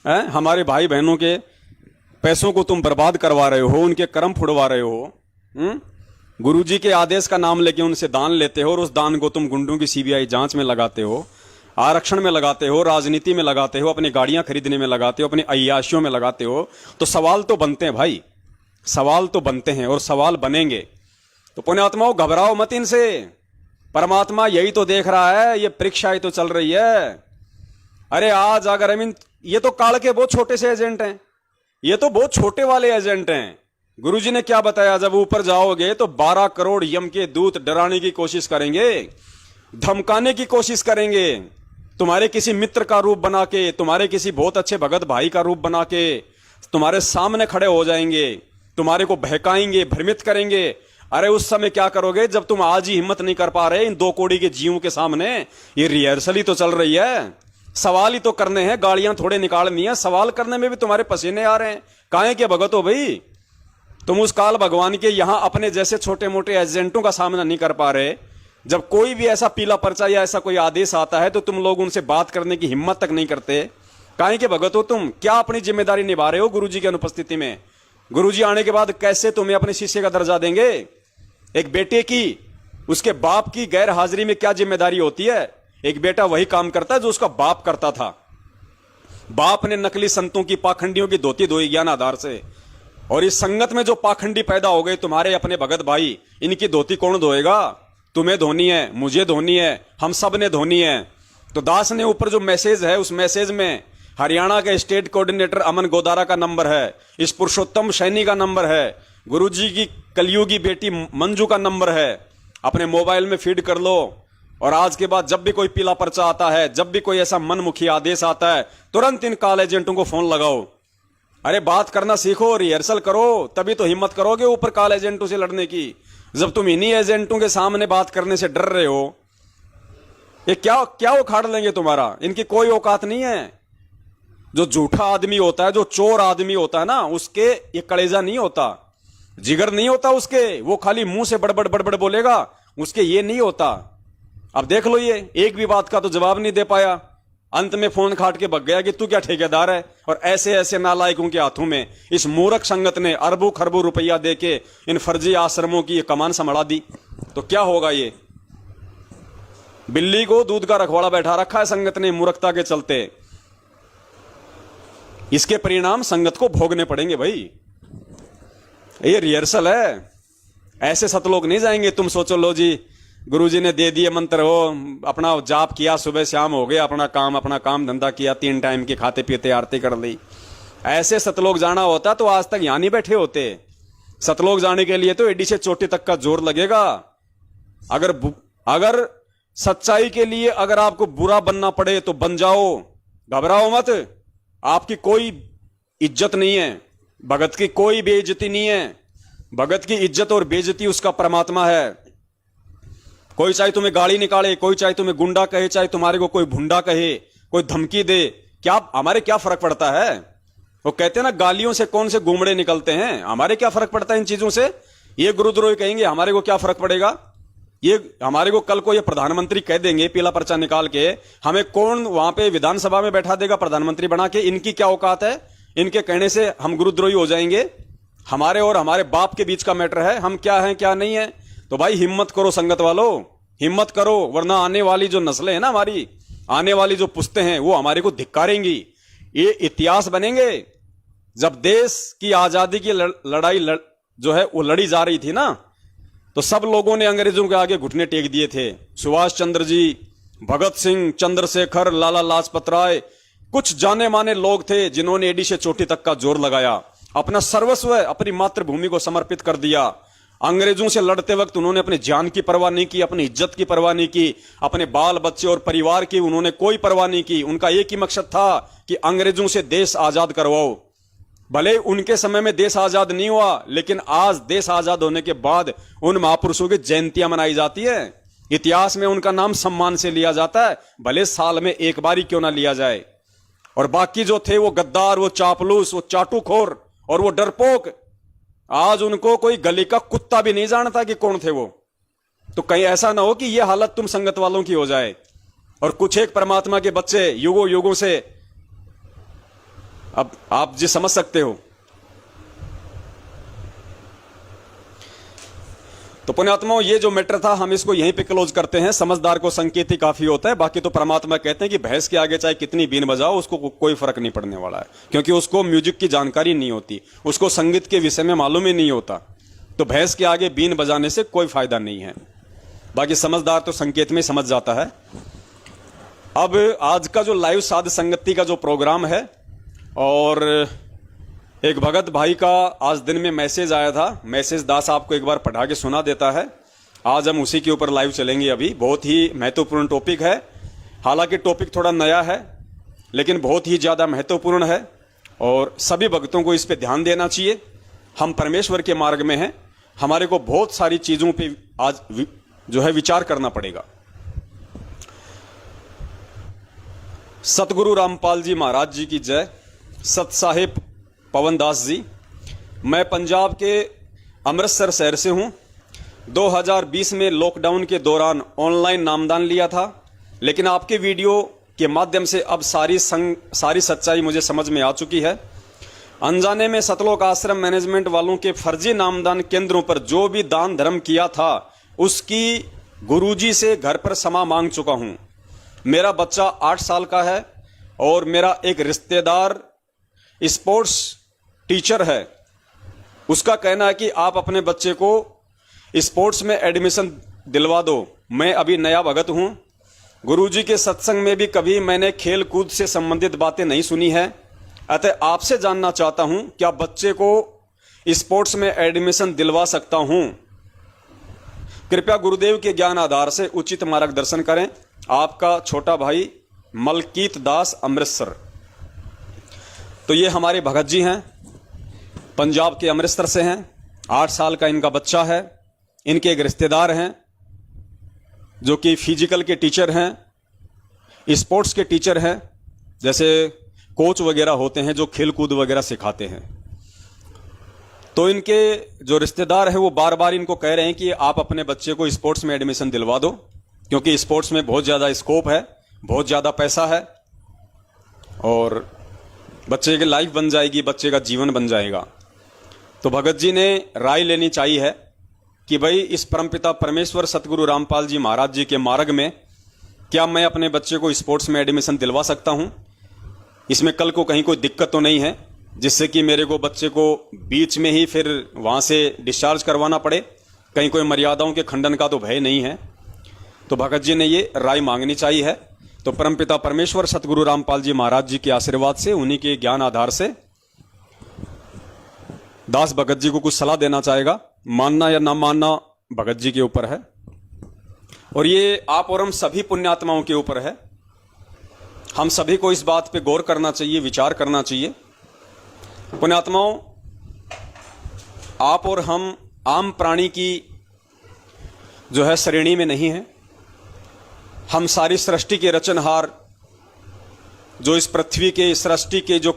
हैं? हमारे भाई बहनों के पैसों को तुम बर्बाद करवा रहे हो, उनके कर्म फुड़वा रहे हो। गुरुजी के आदेश का नाम लेके उनसे दान लेते हो, और उस दान को तुम गुंडों की सीबीआई जांच में लगाते हो, आरक्षण में लगाते हो, राजनीति में लगाते हो, अपनी गाड़ियां खरीदने में लगाते हो, अपनी अय्याशियों में लगाते हो। तो सवाल तो बनते हैं भाई, सवाल तो बनते हैं और सवाल बनेंगे। तो पुण्यात्माओं घबराओ मत इनसे। परमात्मा यही तो देख रहा है, ये परीक्षा ही तो चल रही है। अरे आज अगर ये तो काल के बहुत छोटे से एजेंट हैं, ये तो बहुत छोटे वाले एजेंट हैं। गुरुजी ने क्या बताया? जब ऊपर जाओगे तो 12 करोड़ यम के दूत डराने की कोशिश करेंगे, धमकाने की कोशिश करेंगे, तुम्हारे किसी मित्र का रूप बना के, तुम्हारे किसी बहुत अच्छे भगत भाई का रूप बना के तुम्हारे सामने खड़े हो जाएंगे, तुम्हारे को बहकाएंगे, भ्रमित करेंगे। अरे उस समय क्या करोगे जब तुम आज ही हिम्मत नहीं कर पा रहे इन 2 कौड़ी के जीवों के सामने? ये रिहर्सल ही तो चल रही है, सवाल ही तो करने हैं, गालियां थोड़े निकालनी है। सवाल करने में भी तुम्हारे पसीने आ रहे हैं। काहे के भगत हो भाई? तुम उस काल भगवान के यहां अपने जैसे छोटे मोटे एजेंटों का सामना नहीं कर पा रहे। जब कोई भी ऐसा पीला पर्चा या ऐसा कोई आदेश आता है तो तुम लोग उनसे बात करने की हिम्मत तक नहीं करते। काहे के भगत हो तुम? क्या अपनी जिम्मेदारी निभा रहे हो गुरुजी की अनुपस्थिति में? गुरुजी आने के बाद कैसे तुम्हें अपने शिष्य का दर्जा देंगे? एक बेटे की, उसके बाप की गैर हाजिरी में क्या जिम्मेदारी होती है? एक बेटा वही काम करता है जो उसका बाप करता था। बाप ने नकली संतों की, पाखंडियों की धोती धोई ज्ञान आधार से, और इस संगत में जो पाखंडी पैदा हो गए तुम्हारे अपने भगत भाई, इनकी धोती कौन धोएगा? तुम्हें धोनी है, मुझे धोनी है, हम सब ने धोनी है। तो दास ने ऊपर जो मैसेज है, उस मैसेज में हरियाणा के स्टेट कोऑर्डिनेटर अमन गोदारा का नंबर है, इस पुरुषोत्तम सैनी का नंबर है, गुरुजी की कलयुगी बेटी मंजू का नंबर है, अपने मोबाइल में फीड कर लो, और आज के बाद जब भी कोई पीला पर्चा आता है, जब भी कोई ऐसा मनमुखी आदेश आता है, तुरंत इन कॉल एजेंटों को फोन लगाओ। अरे बात करना सीखो, रिहर्सल करो, तभी तो हिम्मत करोगे ऊपर कॉल एजेंटों से लड़ने की। जब तुम इन्हीं एजेंटों के सामने बात करने से डर रहे हो, ये क्या क्या उखाड़ लेंगे तुम्हारा? इनकी कोई औकात नहीं है। जो झूठा आदमी होता है, जो चोर आदमी होता है ना, उसके ये कलेजा नहीं होता, जिगर नहीं होता उसके, वो खाली मुंह से बड़बड़ बड़बड़ बोलेगा, उसके ये नहीं होता। अब देख लो, ये एक भी बात का तो जवाब नहीं दे पाया, अंत में फोन काट के भग गया कि तू क्या ठेकेदार है। और ऐसे ऐसे नालायकों के हाथों में इस मूर्ख संगत ने अरबों खरबों रुपया देके इन फर्जी आश्रमों की कमान संभाला दी। तो क्या होगा? ये बिल्ली को दूध का रखवाड़ा बैठा रखा है संगत ने मूर्खता के चलते। इसके परिणाम संगत को भोगने पड़ेंगे भाई। ये रिहर्सल है, ऐसे सतलोक नहीं जाएंगे। तुम सोचो, लो जी गुरुजी ने दे दिए मंत्र, हो अपना जाप किया, सुबह शाम हो गया, अपना काम धंधा किया, 3 टाइम की खाते पीते आरती कर ली। ऐसे सतलोक जाना होता तो आज तक यहां नहीं बैठे होते। सतलोक जाने के लिए तो एडी से चोटी तक का जोर लगेगा। अगर सच्चाई के लिए अगर आपको बुरा बनना पड़े तो बन जाओ, घबराओ मत। आपकी कोई इज्जत नहीं है, भगत की कोई बेइज्जती नहीं है। भगत की इज्जत और बेइज्जती उसका परमात्मा है। कोई चाहे तुम्हें गाली निकाले, कोई चाहे तुम्हें गुंडा कहे, चाहे तुम्हारे को कोई भुंडा कहे, कोई धमकी दे, क्या हमारे क्या फर्क पड़ता है? वो कहते हैं ना, गालियों से कौन से गुमड़े निकलते हैं, हमारे क्या फर्क पड़ता है इन चीजों से? ये गुरुद्रोही कहेंगे, हमारे को क्या फर्क पड़ेगा? ये हमारे को कल को ये प्रधानमंत्री कह देंगे पीला पर्चा निकाल के, हमें कौन वहां पे विधानसभा में बैठा देगा प्रधानमंत्री बना के? इनकी क्या औकात है? इनके कहने से हम गुरुद्रोही हो जाएंगे? हमारे और हमारे बाप के बीच का मैटर है, हम क्या हैं क्या नहीं है। तो भाई हिम्मत करो संगत वालों, हिम्मत करो, वरना आने वाली जो नस्लें हैं ना, हमारी आने वाली जो पुश्तें हैं, वो हमारे को धिक्कारेंगी। ये इतिहास बनेंगे। जब देश की आजादी की लड़ाई जो है वो लड़ी जा रही थी ना, तो सब लोगों ने अंग्रेजों के आगे घुटने टेक दिए थे। सुभाष चंद्र जी, भगत सिंह, चंद्रशेखर, लाला लाजपत राय, कुछ जाने माने लोग थे जिन्होंने एडी से चोटी तक का जोर लगाया, अपना सर्वस्व अपनी मातृभूमि को समर्पित कर दिया। अंग्रेजों से लड़ते वक्त उन्होंने अपने जान की परवाह नहीं की, अपनी इज्जत की परवाह नहीं की, अपने बाल बच्चे और परिवार की उन्होंने कोई परवाह नहीं की। उनका एक ही मकसद था कि अंग्रेजों से देश आजाद करवाओ। भले उनके समय में देश आजाद नहीं हुआ, लेकिन आज देश आजाद होने के बाद उन महापुरुषों की जयंतियां मनाई जाती है। इतिहास में उनका नाम सम्मान से लिया जाता है, भले साल में एक बार ही क्यों ना लिया जाए। और बाकी जो थे वो गद्दार, वो चापलूस, वो चाटुखोर और वो डरपोक, आज उनको कोई गली का कुत्ता भी नहीं जानता कि कौन थे वो। तो कहीं ऐसा ना हो कि ये हालत तुम संगत वालों की हो जाए और कुछ एक परमात्मा के बच्चे युगों युगों से, अब आप जी समझ सकते हो। तो पुण्यात्माओं, ये जो मैटर था हम इसको यहीं पे क्लोज करते हैं। समझदार को संकेत ही काफी होता है। बाकी तो परमात्मा कहते हैं कि भैंस के आगे चाहे कितनी बीन बजाओ, उसको कोई फर्क नहीं पड़ने वाला है, क्योंकि उसको म्यूजिक की जानकारी नहीं होती, उसको संगीत के विषय में मालूम ही नहीं होता। तो भैंस के आगे बीन बजाने से कोई फायदा नहीं है। बाकी समझदार तो संकेत में समझ जाता है। अब आज का जो लाइव साध संगति का जो प्रोग्राम है, और एक भगत भाई का आज दिन में मैसेज आया था, मैसेज दास आपको एक बार पढ़ा के सुना देता है। आज हम उसी के ऊपर लाइव चलेंगे। अभी बहुत ही महत्वपूर्ण टॉपिक है। हालांकि टॉपिक थोड़ा नया है, लेकिन बहुत ही ज़्यादा महत्वपूर्ण है और सभी भक्तों को इस पे ध्यान देना चाहिए। हम परमेश्वर के मार्ग में हैं, हमारे को बहुत सारी चीज़ों पे आज जो है विचार करना पड़ेगा। सतगुरु रामपाल जी महाराज जी की जय। सत साहिब पवन दास जी। मैं पंजाब के अमृतसर शहर से हूँ। 2020 में लॉकडाउन के दौरान ऑनलाइन नामदान लिया था, लेकिन आपके वीडियो के माध्यम से अब सारी सच्चाई मुझे समझ में आ चुकी है। अनजाने में सतलोक आश्रम मैनेजमेंट वालों के फर्जी नामदान केंद्रों पर जो भी दान धर्म किया था, उसकी गुरुजी से घर पर क्षमा मांग चुका हूँ। मेरा बच्चा 8 साल का है और मेरा एक रिश्तेदार स्पोर्ट्स टीचर है। उसका कहना है कि आप अपने बच्चे को स्पोर्ट्स में एडमिशन दिलवा दो। मैं अभी नया भगत हूँ। गुरुजी के सत्संग में भी कभी मैंने खेल कूद से संबंधित बातें नहीं सुनी है। अतः आपसे जानना चाहता हूँ, क्या बच्चे को स्पोर्ट्स में एडमिशन दिलवा सकता हूँ? कृपया गुरुदेव के ज्ञान आधार से उचित मार्गदर्शन करें। आपका छोटा भाई मलकीत दास, अमृतसर। तो ये हमारे भगत जी हैं, पंजाब के अमृतसर से हैं। 8 साल का इनका बच्चा है। इनके एक रिश्तेदार हैं जो कि फिजिकल के टीचर हैं, स्पोर्ट्स के टीचर हैं, जैसे कोच वगैरह होते हैं जो खेल कूद वगैरह सिखाते हैं। तो इनके जो रिश्तेदार हैं वो बार बार इनको कह रहे हैं कि आप अपने बच्चे को स्पोर्ट्स में एडमिशन दिलवा दो, क्योंकि स्पोर्ट्स में बहुत ज़्यादा स्कोप है, बहुत ज़्यादा पैसा है और बच्चे की लाइफ बन जाएगी, बच्चे का जीवन बन जाएगा। तो भगत जी ने राय लेनी चाहिए है कि भाई इस परमपिता परमेश्वर सतगुरु रामपाल जी महाराज जी के मार्ग में क्या मैं अपने बच्चे को स्पोर्ट्स में एडमिशन दिलवा सकता हूं? इसमें कल को कहीं कोई दिक्कत तो नहीं है जिससे कि मेरे को बच्चे को बीच में ही फिर वहां से डिस्चार्ज करवाना पड़े? कहीं कोई मर्यादाओं के खंडन का तो भय नहीं है। तो भगत जी ने ये राय मांगनी चाहिए है। तो परमपिता परमेश्वर सतगुरु रामपाल जी महाराज जी के आशीर्वाद से, उन्हीं के ज्ञान आधार से दास भगत जी को कुछ सलाह देना चाहेगा। मानना या ना मानना भगत जी के ऊपर है और ये आप और हम सभी पुण्यात्माओं के ऊपर है। हम सभी को इस बात पे गौर करना चाहिए, विचार करना चाहिए। पुण्यात्माओं, आप और हम आम प्राणी की जो है श्रेणी में नहीं है। हम सारी सृष्टि के रचनहार, जो इस पृथ्वी के सृष्टि के जो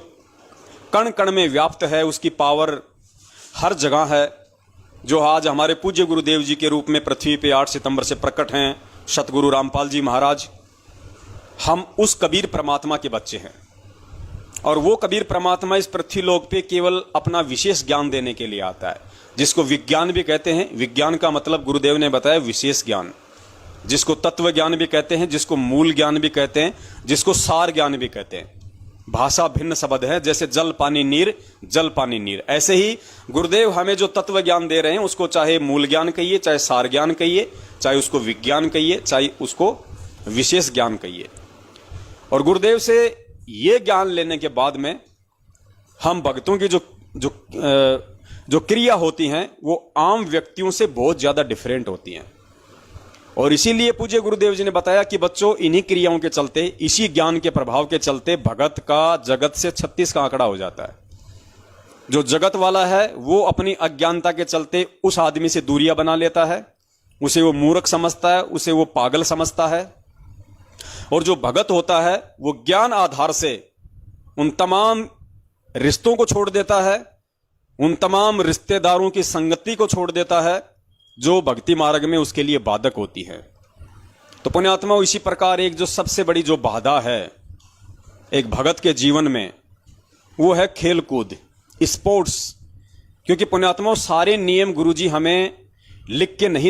कण कण में व्याप्त है, उसकी पावर हर जगह है, जो आज हमारे पूज्य गुरुदेव जी के रूप में पृथ्वी पे 8 सितंबर से प्रकट हैं, सतगुरु रामपाल जी महाराज। हम उस कबीर परमात्मा के बच्चे हैं और वो कबीर परमात्मा इस पृथ्वी लोक पे केवल अपना विशेष ज्ञान देने के लिए आता है, जिसको विज्ञान भी कहते हैं। विज्ञान का मतलब गुरुदेव ने बताया विशेष ज्ञान, जिसको तत्व ज्ञान भी कहते हैं, जिसको मूल ज्ञान भी कहते हैं, जिसको सार ज्ञान भी कहते हैं। भाषा भिन्न शब्द है, जैसे जल पानी नीर, जल पानी नीर। ऐसे ही गुरुदेव हमें जो तत्व ज्ञान दे रहे हैं उसको चाहे मूल ज्ञान कहिए, चाहे सार ज्ञान कहिए, चाहे उसको विज्ञान कहिए, चाहे उसको विशेष ज्ञान कहिए। और गुरुदेव से ये ज्ञान लेने के बाद में हम भक्तों की जो क्रिया होती हैं वो आम व्यक्तियों से बहुत ज्यादा डिफरेंट होती हैं। और इसीलिए पूज्य गुरुदेव जी ने बताया कि बच्चों, इन्हीं क्रियाओं के चलते, इसी ज्ञान के प्रभाव के चलते भगत का जगत से 36 का आंकड़ा हो जाता है। जो जगत वाला है वो अपनी अज्ञानता के चलते उस आदमी से दूरियां बना लेता है, उसे वो मूर्ख समझता है, उसे वो पागल समझता है। और जो भगत होता है वो ज्ञान आधार से उन तमाम रिश्तों को छोड़ देता है, उन तमाम रिश्तेदारों की संगति को छोड़ देता है जो भक्ति मार्ग में उसके लिए बाधक होती है। तो पुण्यात्माओं, इसी प्रकार एक जो सबसे बड़ी जो बाधा है एक भगत के जीवन में वो है खेल कूद, स्पोर्ट्स। क्योंकि पुण्यात्माओं, सारे नियम गुरुजी हमें लिख के नहीं